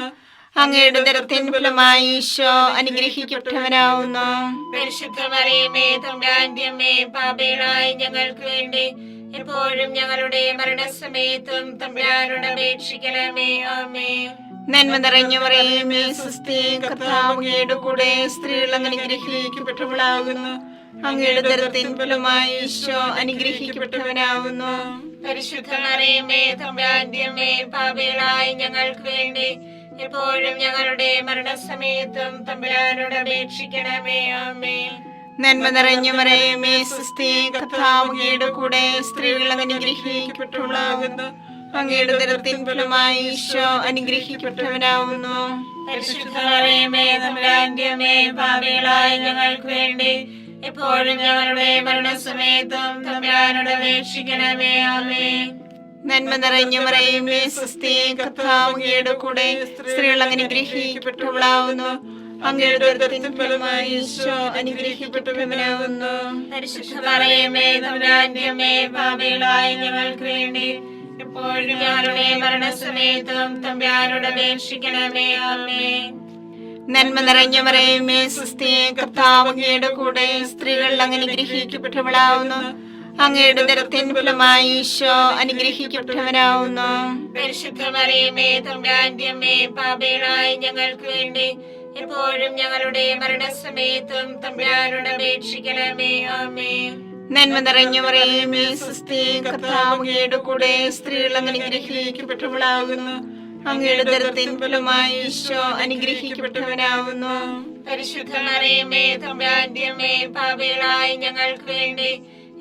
അങ്ങയുടെ ഉദരത്തിൻ ഫലമായി ഈശോ അനുഗ്രഹിക്കപ്പെട്ടവനാകുന്നു. പരിശുദ്ധ മറിയമേ തമ്പുരാന്റമ്മേ, പാപികളായ ഞങ്ങൾക്ക് വേണ്ടി എപ്പോഴും ഞങ്ങളുടെ മരണസമയത്തും തമ്പുരാനോട് അപേക്ഷിക്കണമേ. ആമേൻ. നന്മ നിറഞ്ഞ മറിയമേ സ്വസ്തി, കർത്താവ് അങ്ങയുടെ കൂടെ സ്ത്രീകൾ അങ്ങ് അനുഗ്രഹിക്കപ്പെട്ടവളാകുന്നു. അങ്ങയുടെ ഉദരത്തിൻ ഫലമായി ഈശോ അനുഗ്രഹിക്കപ്പെട്ടവനാകുന്നു. പരിശുദ്ധ മറിയമേ തമ്പുരാന്റമ്മേ, പാപികളായ ഞങ്ങൾക്ക് വേണ്ടി എപ്പോഴും ഞങ്ങളുടെ മരണസമയത്തും തമ്പുരാനോട് അപേക്ഷിക്കണമേ. ആമേൻ. നന്മ നിറഞ്ഞ മറിയമേ സ്വസ്തി, കർത്താവ് അങ്ങയുടെ കൂടെ സ്ത്രീകൾ അനുഗ്രഹിക്കപ്പെട്ടവളാകുന്നു. അങ്ങയുടെ ഉദരത്തിൻ ഫലമായി ഈശോ അനുഗ്രഹിക്കപ്പെട്ടവനാവുന്നു. പരിശുദ്ധ മറിയമേ തമ്പുരാന്റെ അമ്മേ, പാപികളായ ഞങ്ങൾക്ക് വേണ്ടി എപ്പോഴും ഞങ്ങളുടെ മരണസമയത്തും തമ്പുരാനോട് അപേക്ഷിക്കണമേ. ആമേൻ. നന്മ നിറഞ്ഞ മറിയമേ സ്വസ്തി, കർത്താവ് അങ്ങയുടെ കൂടെ സ്ത്രീകൾ അനുഗ്രഹിക്കപ്പെട്ടവളാവുന്നു. അങ്ങയുടെ ഉദരത്തിൻ ഫലമായി ഈശോ അനുഗ്രഹിക്കപ്പെട്ടവനാവുന്നു. പരിശുദ്ധ മറിയമേ തമ്പുരാന്റെ അമ്മേ, പാപികളായ ഞങ്ങൾക്ക് വേണ്ടി എപ്പോഴും ഞങ്ങളുടെ മരണസമയത്തും തമ്പുരാനോട് അപേക്ഷിക്കണമേ. ആമേൻ. നന്മ നിറഞ്ഞ മറിയമേ സ്വസ്തി, കർത്താവ് അങ്ങയുടെ കൂടെ സ്ത്രീകൾ അനുഗ്രഹിക്കപ്പെട്ടവളാവുന്നു. അങ്ങയുടെ ഉദരത്തിൻ ഫലമായി ഈശോ അനുഗ്രഹിക്കപ്പെട്ടവനാവുന്നു. പരിശുദ്ധ മറിയമേ തമ്പുരാന്റെ അമ്മേ, പാപികളായ ഞങ്ങൾക്ക് വേണ്ടി എപ്പോഴും ഞങ്ങളുടെ മരണസമയത്തും തമ്പുരാനോട് അപേക്ഷിക്കണമേ. ആമേൻ. നന്മ നിറഞ്ഞ മറിയമേ സ്വസ്തി, കർത്താവ് അങ്ങയുടെ കൂടെ സ്ത്രീകൾ അനുഗ്രഹിക്കപ്പെട്ടവളാകുന്നു. അങ്ങയുടെ ഉദരത്തിൻ ഫലമായി ഈശോ അനുഗ്രഹിക്കപ്പെട്ടവനാവുന്നു. പരിശുദ്ധ മറിയമേ തമ്പുരാന്റെ അമ്മേ, പാപികളായ ഞങ്ങൾക്ക് വേണ്ടി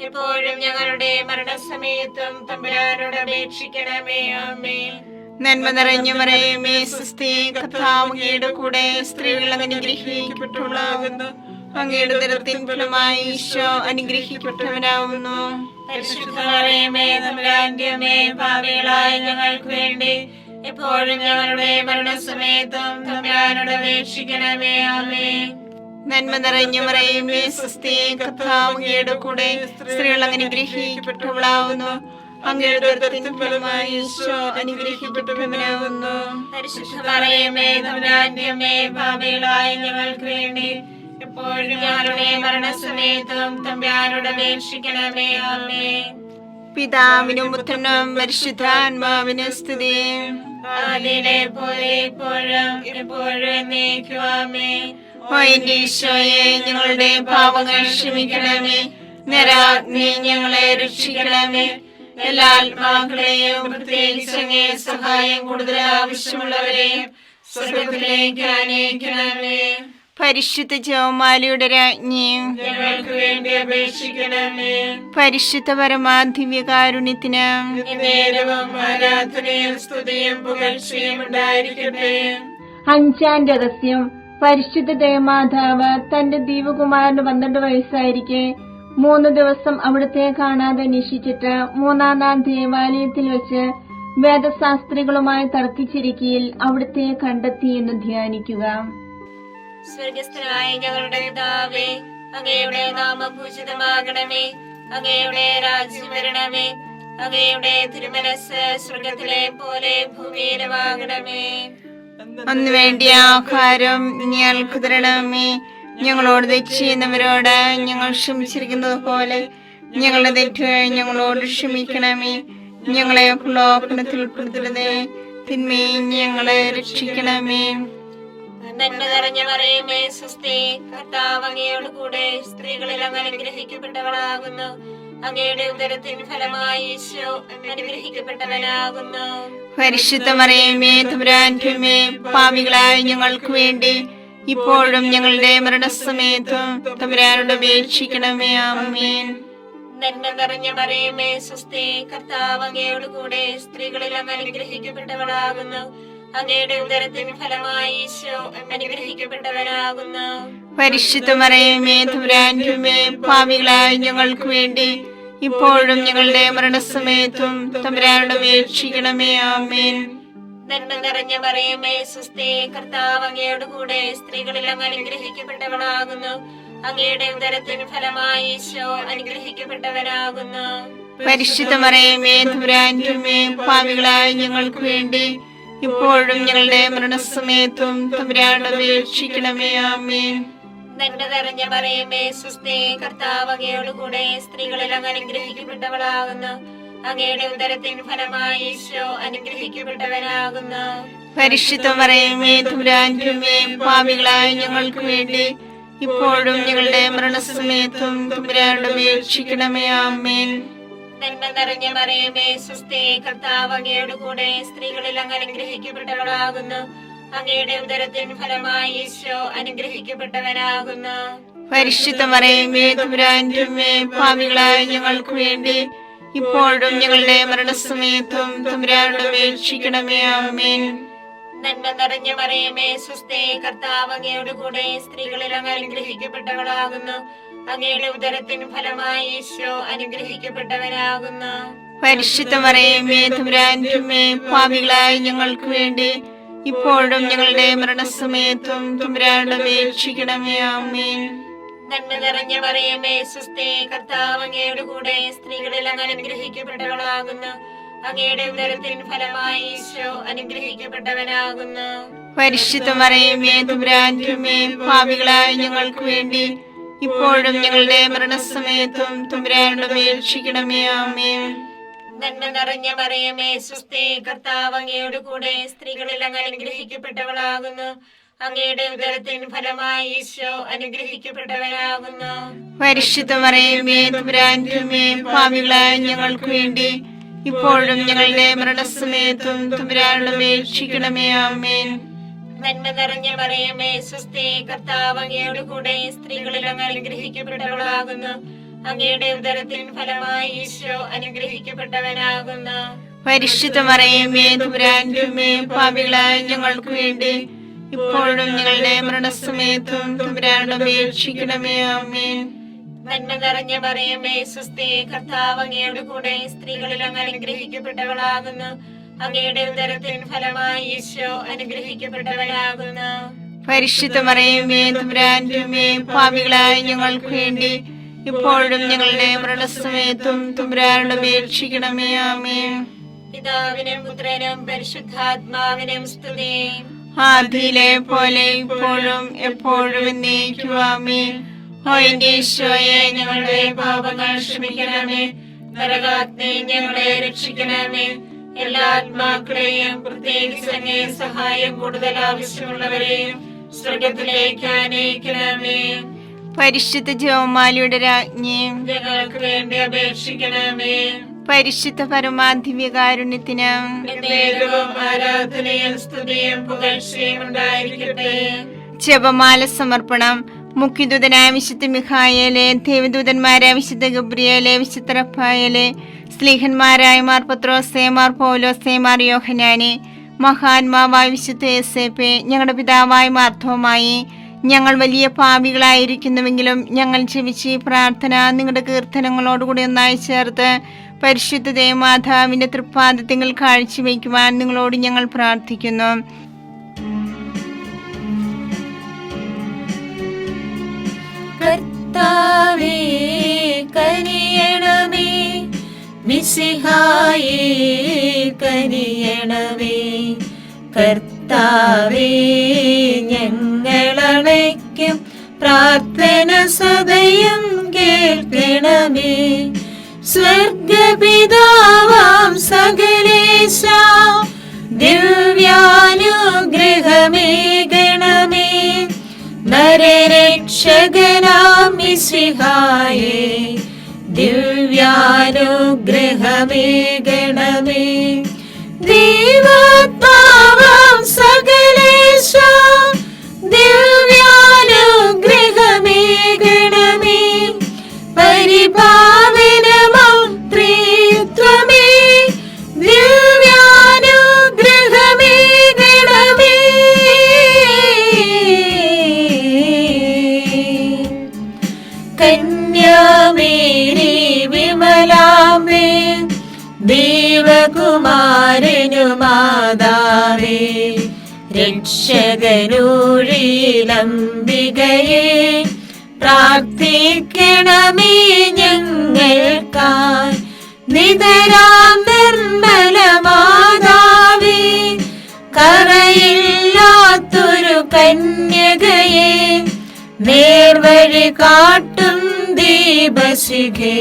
എപ്പോഴും ഞങ്ങളുടെ മരണസമയത്തും തമ്പുരാനോട് അപേക്ഷിക്കണമേ. ആമേൻ. നന്മ നിറഞ്ഞ മറിയമേ സ്വസ്തി, കർത്താവ് അങ്ങയുടെ കൂടെ സ്ത്രീകൾ അനുഗ്രഹിക്കപ്പെട്ടവളാകുന്നു. അങ്ങയുടെ ഉദരത്തിൻ ഫലമായി ഈശോ അനുഗ്രഹിക്കപ്പെട്ടവനാവുന്നു. പരിശുദ്ധ മറിയമേ തമ്പുരാന്റെ അമ്മേ, പാപികളായ ഞങ്ങൾക്ക് വേണ്ടി എപ്പോഴും ഞങ്ങളുടെ മരണസമയത്തും തമ്പുരാനോട് അപേക്ഷിക്കണമേ. ആമേൻ. നന്മ നിറഞ്ഞ മറിയമേ സ്വസ്തി, കർത്താവ് അങ്ങയുടെ കൂടെ സ്ത്രീകൾ അനുഗ്രഹിക്കപ്പെട്ടവളാവുന്നു. അങ്ങയുടെ ഉദരത്തിൻ ഫലമായി ഈശോ അനുഗ്രഹിക്കപ്പെട്ടവനാവുന്നു. പരിശുദ്ധ മറിയമേ തമ്പുരാന്റെ അമ്മേ, പാപികളായ ഞങ്ങൾക്ക് വേണ്ടി എപ്പോഴും ഞങ്ങളുടെ മരണസമയത്തും തമ്പുരാനോട് അപേക്ഷിക്കണമേ. ആമേൻ. പിതാവിനും പുത്രനും പരിശുദ്ധാത്മാവിനും സ്തുതി. ആദിയിലെ പോലെ ഇപ്പോഴും എപ്പോഴും എന്നേക്കും. ആമേൻ. ഓ എന്റെ ഈശോയെ, ഞങ്ങളുടെ പാപങ്ങൾ ക്ഷമിക്കണമേ. നരാഗ്നി ഞങ്ങളെ രക്ഷിക്കണമേ. എല്ലാ ആത്മാക്കളെയും പ്രത്യേകിച്ച് അങ്ങേ സഹായം കൂടുതൽ ആവശ്യമുള്ളവരെയും സ്വർഗ്ഗത്തിലേക്ക് ആനയിക്കണമേ. പരിശുദ്ധ ജപമാലയുടെ രാജ്ഞിയും ഞങ്ങൾക്ക് വേണ്ടി അപേക്ഷിക്കണമേ. പരിശുദ്ധ പരമാധിവ്യകാരുണ്യത്തിന് നേരവും ആരാധനയും സ്തുതിയും പുകഴ്ചയും ഉണ്ടായിരിക്കട്ടെ. അഞ്ചാം രഹസ്യം. പരിശുദ്ധ ദേവമാതാവ് തന്റെ ദൈവകുമാരന് 12 വയസ്സായിരിക്കെ 3 ദിവസം അവിടുത്തെ കാണാതെ അന്വേഷിച്ചിട്ട് 3-ാം നാൾ ദേവാലയത്തിൽ വെച്ച് വേദശാസ്ത്രികളുമായി തർക്കിച്ചിരിക്കയിൽ അവിടുത്തെ കണ്ടെത്തി എന്ന് ധ്യാനിക്കുക. സ്വർഗസ്ഥനായ ഞങ്ങളുടെ പിതാവേ, അങ്ങയുടെ നാമം പൂജിതമാകണമേ. അങ്ങയുടെ രാജ്യം വരണമേ. അങ്ങയുടെ തിരുമനസ് സ്വർഗത്തിലെ പോലെ ഭൂമിയിലുമാകണമേ. അന്ന് വേണ്ടിയ ആഹാരം ഞങ്ങൾക്ക് തരണമേ. ഞങ്ങളോട് തെറ്റ് ചെയ്യുന്നവരോട് ഞങ്ങൾ ക്ഷമിച്ചിരിക്കുന്നത് പോലെ ഞങ്ങളുടെ തെറ്റുകൾ ഞങ്ങളോട് ക്ഷമിക്കണമേ. ഞങ്ങളെ പ്രലോഭനത്തിൽ ഉൾപ്പെടുത്തരുതേ, തിന്മയിൽ ഞങ്ങളെ രക്ഷിക്കണമേ. നന്മ നിറഞ്ഞ മറിയമേ സ്വസ്തി, കർത്താവ് അങ്ങയോട് കൂടെ സ്ത്രീകളിൽ അങ്ങ് അനുഗ്രഹിക്കപ്പെട്ടവളാകുന്നു. അങ്ങയുടെ ഉദരത്തിൻ ഫലമായി ഈശോ അനുഗ്രഹിക്കപ്പെട്ടവനാകുന്നു. പരിശുദ്ധ മറിയമേ തമ്പുരാന്റെ അമ്മേ, പാപികളായ ഞങ്ങൾക്ക് വേണ്ടി ഇപ്പോഴും ഞങ്ങളുടെ മരണസമയത്തും തമ്പുരാനോട് അപേക്ഷിക്കണമേ. ആമേൻ. നന്മ നിറഞ്ഞ മറിയമേ സ്വസ്തി, കർത്താവ് അങ്ങയോട് കൂടെ സ്ത്രീകളിൽ അങ്ങ് അനുഗ്രഹിക്കപ്പെട്ടവളാകുന്നു. അങ്ങയുടെ ഉദരത്തിൻ ഫലമായി ഈശോ അനുഗ്രഹിക്കപ്പെട്ടവനാകുന്നു. പരിശുദ്ധ മറിയമേ തമ്പുരാന്റെ അമ്മേ, പാപികളായ ഞങ്ങൾക്ക് വേണ്ടി ഇപ്പോഴും ഞങ്ങളുടെ മരണസമയത്തും തമ്പുരാനോട് അപേക്ഷിക്കണമേ. ആമേൻ. നന്മ നിറഞ്ഞ മറിയമേ സ്വസ്തി, കർത്താവ് അങ്ങയോട് കൂടെ സ്ത്രീകളിൽ അങ്ങ് അനുഗ്രഹിക്കപ്പെട്ടവളാകുന്നു. അങ്ങയുടെ ഉദരത്തിൻ ഫലമായി ഈശോ അനുഗ്രഹിക്കപ്പെട്ടവനാകുന്നു. പരിശുദ്ധ മറിയമേ തമ്പുരാന്റെ അമ്മേ, പാപികളായ ഞങ്ങൾക്ക് വേണ്ടി ഇപ്പോഴും ഞങ്ങളുടെ മരണസമയത്തും തമ്പുരാനോട് അപേക്ഷിക്കണമേ. ആമേൻ. നന്മ നിറഞ്ഞ മറിയമേ സ്വസ്തി, കർത്താവ് അങ്ങയോട് കൂടെ സ്ത്രീകളിൽ അങ്ങ് അനുഗ്രഹിക്കപ്പെട്ടവളാകുന്നു. അങ്ങയുടെ ഉദരത്തിൻ ഫലമായി ഈശോ അനുഗ്രഹിക്കപ്പെട്ടവനാകുന്നു. പരിശുദ്ധ മറിയമേ തമ്പുരാന്റെ അമ്മേ, പാപികളായ ഞങ്ങൾക്ക് വേണ്ടി ഇപ്പോഴും ഞങ്ങളുടെ മരണസമയത്തും തമ്പുരാനോട് അപേക്ഷിക്കണമേ. ആമേൻ. നന്മ നിറഞ്ഞ മറിയമേ സ്വസ്തി, കർത്താവ് അങ്ങയോട് കൂടെ സ്ത്രീകളിൽ അങ്ങ് അനുഗ്രഹിക്കപ്പെട്ടവളാകുന്നു. അങ്ങയുടെ ഉദരത്തിൻ ഫലമായി ഈശോ അനുഗ്രഹിക്കപ്പെട്ടവനാകുന്നു. പരിശുദ്ധ മറിയമേ തമ്പുരാന്റെ അമ്മേ, പാപികളായ ഞങ്ങൾക്ക് വേണ്ടി ഇപ്പോഴും ഞങ്ങളുടെ മരണസമയത്തും തമ്പുരാനോട് അപേക്ഷിക്കണമേ. ആമേൻ. നന്മ നിറഞ്ഞ മറിയമേ സ്വസ്തി, കർത്താവ് അങ്ങയുടെ കൂടെ, സ്ത്രീകളിൽ അങ്ങ് അനുഗ്രഹിക്കപ്പെട്ടവളാകുന്നു. അങ്ങയുടെ ഉദരത്തിന് ഫലമായി ഈശോ അനുഗ്രഹിക്കപ്പെട്ടവനാകുന്നു. പരിശുദ്ധ മറിയമേ തമ്പുരാന്റെ അമ്മേ, പാപികളായ ഞങ്ങൾക്ക് വേണ്ടി ഇപ്പോഴും ഞങ്ങളുടെ മരണസമയത്തും തമ്പുരാനോട് അപേക്ഷിക്കണമേ. ആമേൻ. നന്മ നിറഞ്ഞ മറിയമേ സ്വസ്തി, കർത്താവ് അങ്ങയുടെ കൂടെ, സ്ത്രീകളിൽ അങ്ങ് അനുഗ്രഹിക്കപ്പെട്ടവളാകുന്നു. അങ്ങയുടെ ഉദരത്തിന് ഫലമായി ഈശോ അനുഗ്രഹിക്കപ്പെട്ടവനാകുന്നു. പരിശുദ്ധ മറിയമേ തമ്പുരാന്റെ അമ്മേ, പാപികളായ ഞങ്ങൾക്ക് വേണ്ടി ഇപ്പോഴും ഞങ്ങളുടെ മരണസമയത്തും തമ്പുരാനോട് അപേക്ഷിക്കണമേ. ആമേൻ. നന്മ നിറഞ്ഞ മറിയമേ സ്വസ്തി, കർത്താവ് അങ്ങയുടെ കൂടെ, സ്ത്രീകളിൽ അങ്ങ് അനുഗ്രഹിക്കപ്പെട്ടവളാകുന്നു. അങ്ങയുടെ ഉദരത്തിന് ഫലമായി ഈശോ അനുഗ്രഹിക്കപ്പെട്ടവനാകുന്നു. പരിശുദ്ധ മറിയമേ തമ്പുരാന്റെ അമ്മേ, പാപികളായ ഞങ്ങൾക്ക് വേണ്ടി ഇപ്പോഴും ഞങ്ങളുടെ മരണസമയത്തും തമ്പുരാനോട് അപേക്ഷിക്കണമേ. ആമേൻ. നന്മ നിറഞ്ഞ മറിയമേ സ്വസ്തി, കർത്താവ് അങ്ങയുടെ കൂടെ, സ്ത്രീകളിൽ അങ്ങ് അനുഗ്രഹിക്കപ്പെട്ടവളാകുന്നു. അങ്ങയുടെ ഉദരത്തിന് ഫലമായി ഈശോ അനുഗ്രഹിക്കപ്പെട്ടവനാകുന്നു. പരിശുദ്ധ മറിയമേ തമ്പുരാന്റെ അമ്മേ, പാപികളായ ഞങ്ങൾക്ക് വേണ്ടി ഇപ്പോഴും ഞങ്ങളുടെ മരണസമയത്തും തമ്പുരാനോട് അപേക്ഷിക്കണമേ. ആമേൻ. നന്മ നിറഞ്ഞ മറിയമേ സ്വസ്തി, കർത്താവ് അങ്ങയുടെ കൂടെ, സ്ത്രീകളിൽ അങ്ങ് അനുഗ്രഹിക്കപ്പെട്ടവളാകുന്നു. അങ്ങയുടെ ഉദരത്തിന് ഫലമായി ഈശോ അനുഗ്രഹിക്കപ്പെട്ടവനാകുന്നു. പരിശുദ്ധ മറിയമേ തമ്പുരാന്റെ അമ്മേ, പാപികളായ ഞങ്ങൾക്ക് വേണ്ടി ഇപ്പോഴും ഞങ്ങളുടെ മരണസമയത്തും തമ്പുരാനോട് അപേക്ഷിക്കണമേ. ആമേൻ. പിതാവിനും പുത്രനും പരിശുദ്ധാത്മാവിനും സ്തുതി. ആദിയിലെ പോലെ ഇപ്പോഴും എപ്പോഴും എന്നേക്കും. ആമേൻ. ഓ എന്റെ ഈശോയെ, ഞങ്ങളുടെ പാപങ്ങൾ ക്ഷമിക്കണമേ. നരകാഗ്നി ഞങ്ങളെ രക്ഷിക്കണമേ. എല്ലാ ആത്മാക്കളെയും, പ്രത്യേകിച്ച് അങ്ങേ സഹായം കൂടുതൽ ആവശ്യമുള്ളവരെയും സ്വർഗത്തിലേക്ക് ആനയിക്കണമേ. പരിശുദ്ധ ജപമാലയുടെ രാജ്ഞി, ഞങ്ങൾക്ക് വേണ്ടി അപേക്ഷിക്കണമേ. പരിശുദ്ധ പരമാധിവ്യകാരുണ്യത്തിന് എന്നേരവും ആരാധനയും സ്തുതിയും പുകഴ്ചയും ഉണ്ടായിരിക്കട്ടെ. ജപമാല സമർപ്പണം. മുഖ്യദൂതനായ വിശുദ്ധ മിഖായേലെ, ദേവദൂതന്മാരായ വിശുദ്ധ ഗബ്രിയേലെ, വിശുദ്ധ റഫായേലെ, സ്ലീഹന്മാരായ മാർ പത്രോസേ, മാർ പൗലോസേ, മാർ യോഹന്നാനെ, മഹാത്മാവായ വിശുദ്ധ യോസേപ്പേ, ഞങ്ങളുടെ പിതാവായ മാർത്തോമായി, ഞങ്ങൾ വലിയ പാപികളായിരിക്കുന്നുവെങ്കിലും ഞങ്ങൾ ജപിച്ച് ഈ പ്രാർത്ഥന നിങ്ങളുടെ കീർത്തനങ്ങളോടുകൂടി ഒന്നായി ചേർത്ത് പരിശുദ്ധ ദേവമാതാവിന്റെ തൃപ്പാദത്തിൽ കാഴ്ചവെക്കുവാൻ നിങ്ങളോട് ഞങ്ങൾ പ്രാർത്ഥിക്കുന്നു. കർത്താവേ കനിയണമേ, മിശിഹായേ കനിയണമേ. കർത്താവേ ഞങ്ങളണയ്ക്കും പ്രാർത്ഥന സദയം കേൾക്കണമേ. സ്വർഗപിതാവാം സകലേശ ദിവ്യാനുഗ്രഹമേകണമേ. നരരക്ഷകനാം മിശിഹായേ ദിവ്യാനുഗ്രഹമേകണമേ. ദൈവാത്മാവാം സകലേശ ദിവ്യാനുഗ്രഹമേകണമേ. പരിപാവനമാം ത്രിത്വമേ ദിവ്യാനുഗ്രഹമേകണമേ. കന്യാമേരി വിമലാംബേ, ദേവകുമാരനു മാതാവേ, രക്ഷകനൂഴിലംബികയെ പ്രാർത്ഥിക്കണമേ ഞങ്ങൾക്കായി. നിതരാം നിർമ്മല മാതാവേ, കറയില്ലാത്തൊരു കന്യകയെ, നേർവഴി കാട്ടും ദീപശിഖേ,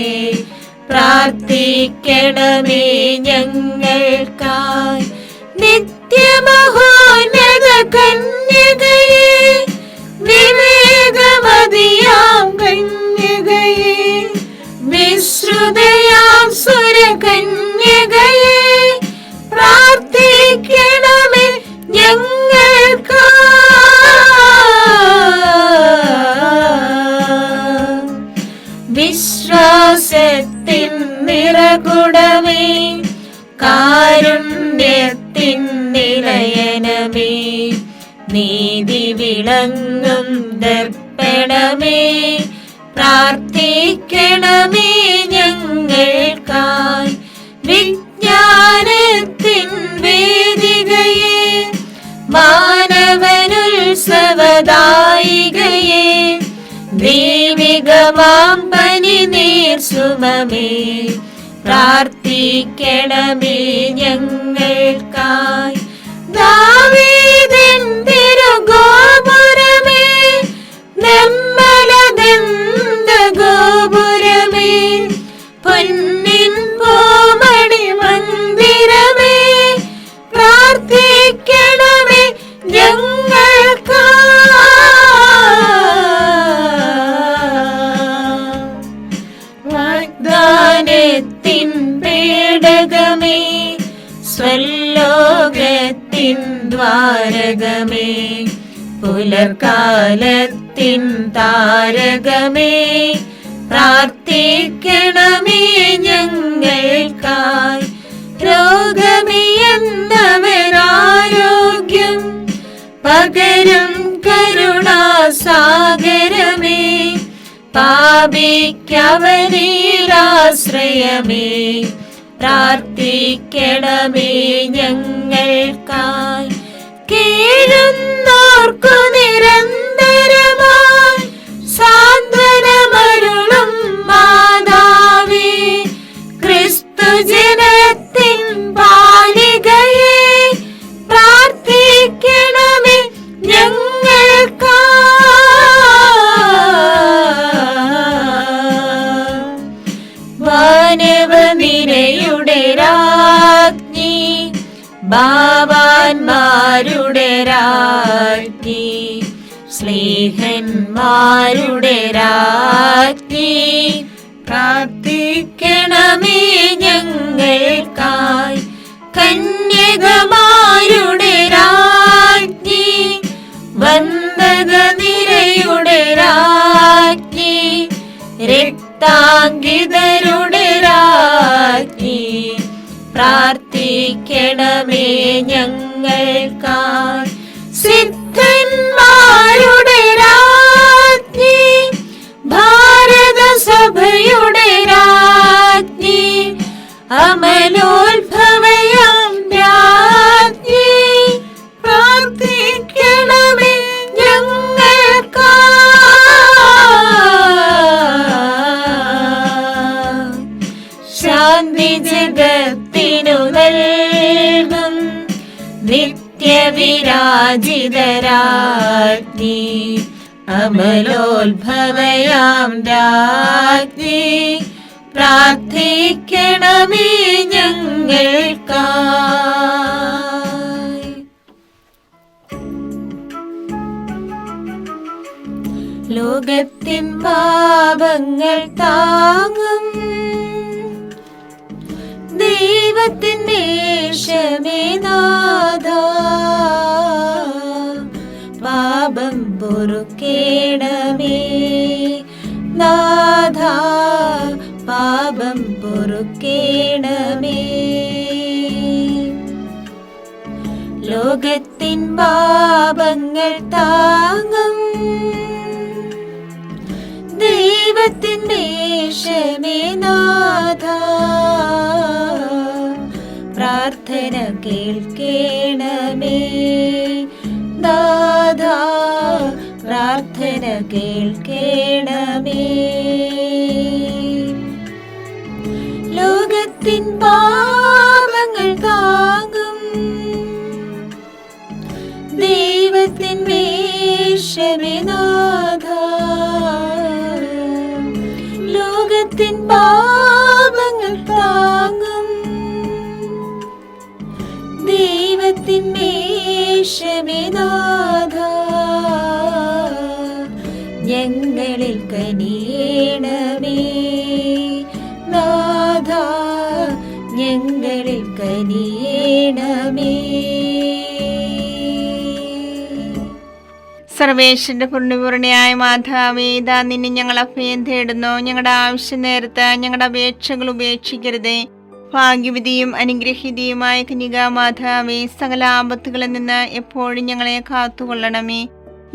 പ്രാർത്ഥിക്കണമേ ഞങ്ങൾക്കായി. നിത്യമഹോന്നത കന്യകയെ, വിവേകമതിയാം കന്യകയെ, വിശ്രുതയാം സുരകന്യകയെ, പ്രാർത്ഥിക്കണമേ ഞങ്ങൾക്കായി. നിറകുടമേ, കാരുണ്യത്തിൻ നിലയനമേ, നീതി വിളങ്ങും ദർപ്പണമേ, പ്രാർത്ഥിക്കണമേ ഞങ്ങൾക്കായി. വിജ്ഞാനത്തിൻ വേദികയെ, മാനവനുത്സവദായികയെ, ദൈവികമാം പനിനീർ സുമമേ, പ്രാർത്ഥിക്കണമേ ഞങ്ങൾക്കായി. ദാവീദിൻ തിരുഗോപുരമേ, നിർമ്മലദന്ത ഗോപുരമേ, പൊന്നിൻ പൂമണി മന്ദിരമേ, പ്രാർത്ഥിക്കണമേ ഞങ്ങൾക്കായി. വാഗ്ദാനത്തിൻ പേടകമേ, സ്വലോകത്തിൻ ദ്വാരകമേ, പുലർകാലത്തിൻ താരകമേ, പ്രാർത്ഥിക്കണമേ ഞങ്ങൾക്കായി. രോഗമിയെന്നവരാരോഗ്യം പകരും കരുണാസാഗരമേ, പാപിക്കവനിലാശ്രയമേ, പ്രാർത്ഥിക്കണമേ ഞങ്ങൾക്കായി. കേഴുന്നോർക്കു നിരന്തരമായി സാന്ത്വനമരുളും മാതാവേ, ക്രിസ്തുജനത്തിൻ പാലികയെ, പ്രാർത്ഥിക്കണമേ ഞങ്ങൾക്കായി. വാനവനിരയുടെ രാജ്ഞി, ഭാവാന്മാരുടെ രാജ്ഞി, സ്നേഹന്മാരുടെ രാജ്ഞി, പ്രാർത്ഥിക്കണമേ ഞങ്ങൾക്കായി. കന്യകമാരുടെ രാജ്ഞി, വന്ദകനിരയുടെ രാജ്ഞി, രക്താംഗിതരുടെ രാജ്ഞി, പ്രാർത്ഥിക്കണമേ ഞങ്ങൾക്കായി. സിദ്ധന്മാരുടെ രാജ്ഞി, ഭാരതസഭയുടെ രാജ്ഞി, അമലോത്ഭവയാം രാജ്ഞി, പ്രാർത്ഥിക്കണമേ ഞങ്ങൾക്കായി. ശാന്തി ജഗത്തിനു നൽകും നിത്യവിരാജിതരാജ്ഞി, അമലോത്ഭവയാം രാജ്ഞി, പ്രാർത്ഥിക്കണമേ ഞങ്ങൾക്കായി. ലോകത്തിൻ പാപങ്ങൾ താങ്ങും ദൈവത്തിൻ ദേശമേ നാഥ, പാപം പൊറുക്കേണമേ നാഥ, പാപം പൊറുക്കേണമേ. ലോകത്തിൻ പാപങ്ങൾ താങ്ങും ദൈവത്തിൻ ദേശമേ നാഥ, പ്രാർത്ഥന കേൾക്കേണമേ നാഥ, പ്രാർത്ഥന കേൾക്കേണമേ. ലോകത്തിൻ പാപങ്ങൾ താങ്ങും ദൈവത്തിൻ ദേശമേ നാഥ, ലോകത്തിൻ പാപങ്ങൾ താങ്ങും ദൈവത്തിൻ ദേശമേ നാഥ, ഞങ്ങളിൽ കനിയേണമേ നാഥ, ഞങ്ങളിൽ കനിയേണമേ. സർവേശ്വരന്റെ പുണ്യപൂർണിയായ മാതാവേ, ഇതാ നിന്നെ ഞങ്ങൾ അഭയം തേടുന്നു. ഞങ്ങളുടെ ആവശ്യ നേരത്ത് ഞങ്ങളുടെ അപേക്ഷകൾ ഉപേക്ഷിക്കരുതേ. ഭാഗ്യവതിയും അനുഗ്രഹീതയുമായ കന്യകാ മാതാവേ, സകല ആപത്തുകളിൽ നിന്ന് എപ്പോഴും ഞങ്ങളെ കാത്തുകൊള്ളണമേ.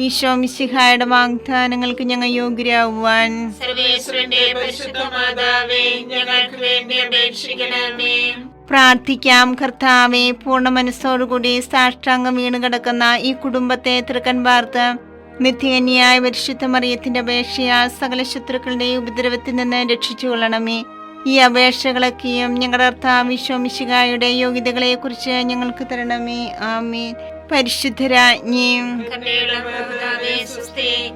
ഈശോ മിശിഹായുടെ വാഗ്ദാനങ്ങൾക്ക് ഞങ്ങൾ യോഗ്യരാകുവാൻ സർവേശ്വരന്റെ പരിശുദ്ധ മാതാവേ, ഞങ്ങൾക്ക് വേണ്ടി അപേക്ഷിക്കണമേ. പ്രാർത്ഥിക്കാം. കർത്താവെ, പൂർണ്ണ മനസ്സോടുകൂടി സാഷ്ടാംഗം വീണ് കിടക്കുന്ന ഈ കുടുംബത്തെ തൃക്കൻ പാർത്ത് നിത്യകന്യായ പരിശുദ്ധ മറിയത്തിന്റെ അപേക്ഷയാൽ സകല ശത്രുക്കളുടെ ഉപദ്രവത്തിൽ നിന്ന് രക്ഷിച്ചു കൊള്ളണമേ. ഈ അപേക്ഷകളൊക്കെയും ഞങ്ങളുടെ കർത്താവ് ഈശോ മിശിഹായുടെ യോഗ്യതകളെ കുറിച്ച് ഞങ്ങൾക്ക് തരണമേ. ആമേൻ. പരിശുദ്ധരാജ്ഞിയും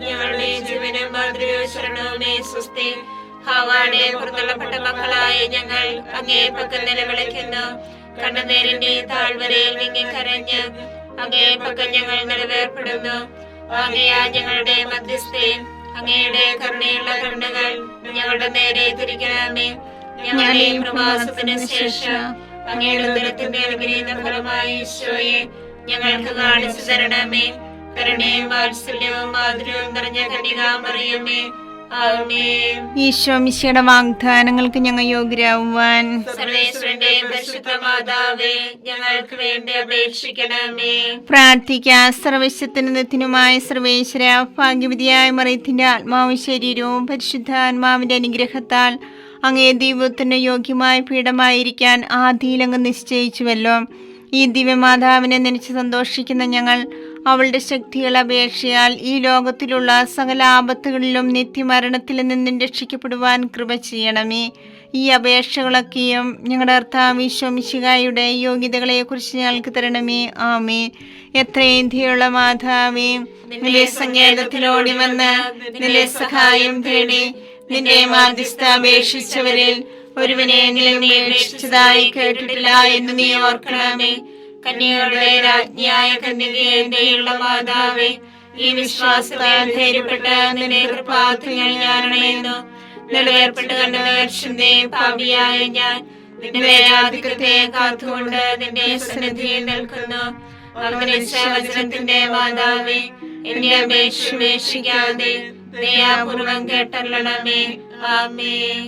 ഞങ്ങളുടെ ജീവനും മാതൃകയും ശരണവുമേ സ്വസ്തി. ഹവ്വായുടെ പുറത്തള്ളപ്പെട്ട മക്കളായ ഞങ്ങൾ അങ്ങേ പക്കൽ നിലവിളിക്കുന്നു. കണ്ണുനീരിന്റെ താഴ്വരയിൽ വിങ്ങിക്കരഞ്ഞ് അങ്ങേ പക്കൽ ഞങ്ങൾ നിലവേർപ്പെടുന്നു. ആകയാ ഞങ്ങളുടെ മധ്യസ്ഥേ, അങ്ങയുടെ കരുണയുള്ള കണ്ണുകൾ ഞങ്ങളുടെ നേരെ തിരിക്കണമേ. ഞങ്ങളുടെ പ്രവാസത്തിന് ശേഷം അങ്ങയുടെ ഉദരത്തിന്റെ അനുഗ്രഹീത ഫലമായി ഈശോയെ ഞങ്ങൾക്ക് കാണിച്ചു തരണമേ. കരുണയും വാത്സല്യവും മാധുര്യവും നിറഞ്ഞ കന്യകാമറിയമേ, ആമേൻ. ഈശോ മിശിഹായുടെ വാഗ്ദാനങ്ങൾക്ക് ഞങ്ങൾ യോഗ്യരാകുവാൻ സർവേശ്വരന്റെ പരിശുദ്ധ മാതാവേ, ഞങ്ങൾക്ക് വേണ്ടി അപേക്ഷിക്കണമേ. പ്രാർത്ഥിക്കാം. സർവശക്തനുമായ സർവേശ്വര, ഭാഗ്യവതിയായ മറിയത്തിന്റെ ആത്മാവും ശരീരവും പരിശുദ്ധാത്മാവിന്റെ അനുഗ്രഹത്താൽ അങ്ങേ ദൈവത്തിന് യോഗ്യമായ പീഠമായിരിക്കാൻ ആദിയിലങ്ങ് നിശ്ചയിച്ചുവല്ലോ. ഈ ദിവ്യമാതാവിനെ നനച്ച് സന്തോഷിക്കുന്ന ഞങ്ങൾ അവളുടെ ശക്തിയുള്ള അപേക്ഷയാൽ ഈ ലോകത്തിലുള്ള സകല ആപത്തുകളിലും നിത്യമരണത്തിൽ നിന്നും രക്ഷിക്കപ്പെടുവാൻ കൃപ ചെയ്യണമേ. ഈ അപേക്ഷകളൊക്കെയും ഞങ്ങളുടെ കർത്താവ് ഈശോ മിശിഹായുടെ യോഗ്യതകളെ കുറിച്ച് ഞങ്ങൾക്ക് തരണമേ. ആമേൻ. എത്രയും ദയുള്ള മാതാവേ, നിന്റെ സങ്കേതത്തിലോടി വന്ന് നിന്റെ സഹായം തേടി നിന്റെ മാധ്യസ്ഥ അപേക്ഷിച്ചവരിൽ ഒരുവനെങ്കിലും നീ അപേക്ഷിച്ചതായി കേട്ടിട്ടില്ല എന്ന് നീ ഓർക്കണമേ. കന്യകളുടെ രാജ്ഞിയായ കന്യകയുള്ള മാതാവേ, ഈ വിശ്വാസത്താൽ ധൈര്യപ്പെട്ട് നിന്റെ കൃപാർത്ഥങ്ങൾ ഞാനണയുന്നു. നിലവേർപ്പെട്ട് കണ്ടുവീഴ്ചന്റെ പാപിയായ ഞാൻ നിന്റെ ആധിക്യത്തെ കാത്തുകൊണ്ട് നിന്റെ സന്നിധിയിൽ നിൽക്കുന്നു. അവതരിച്ച വചനത്തിന്റെ മാതാവേ, എന്നെ അപേക്ഷിക്കാതെ ദയാപൂർവം കേട്ടല്ലണമേ. ആമേൻ.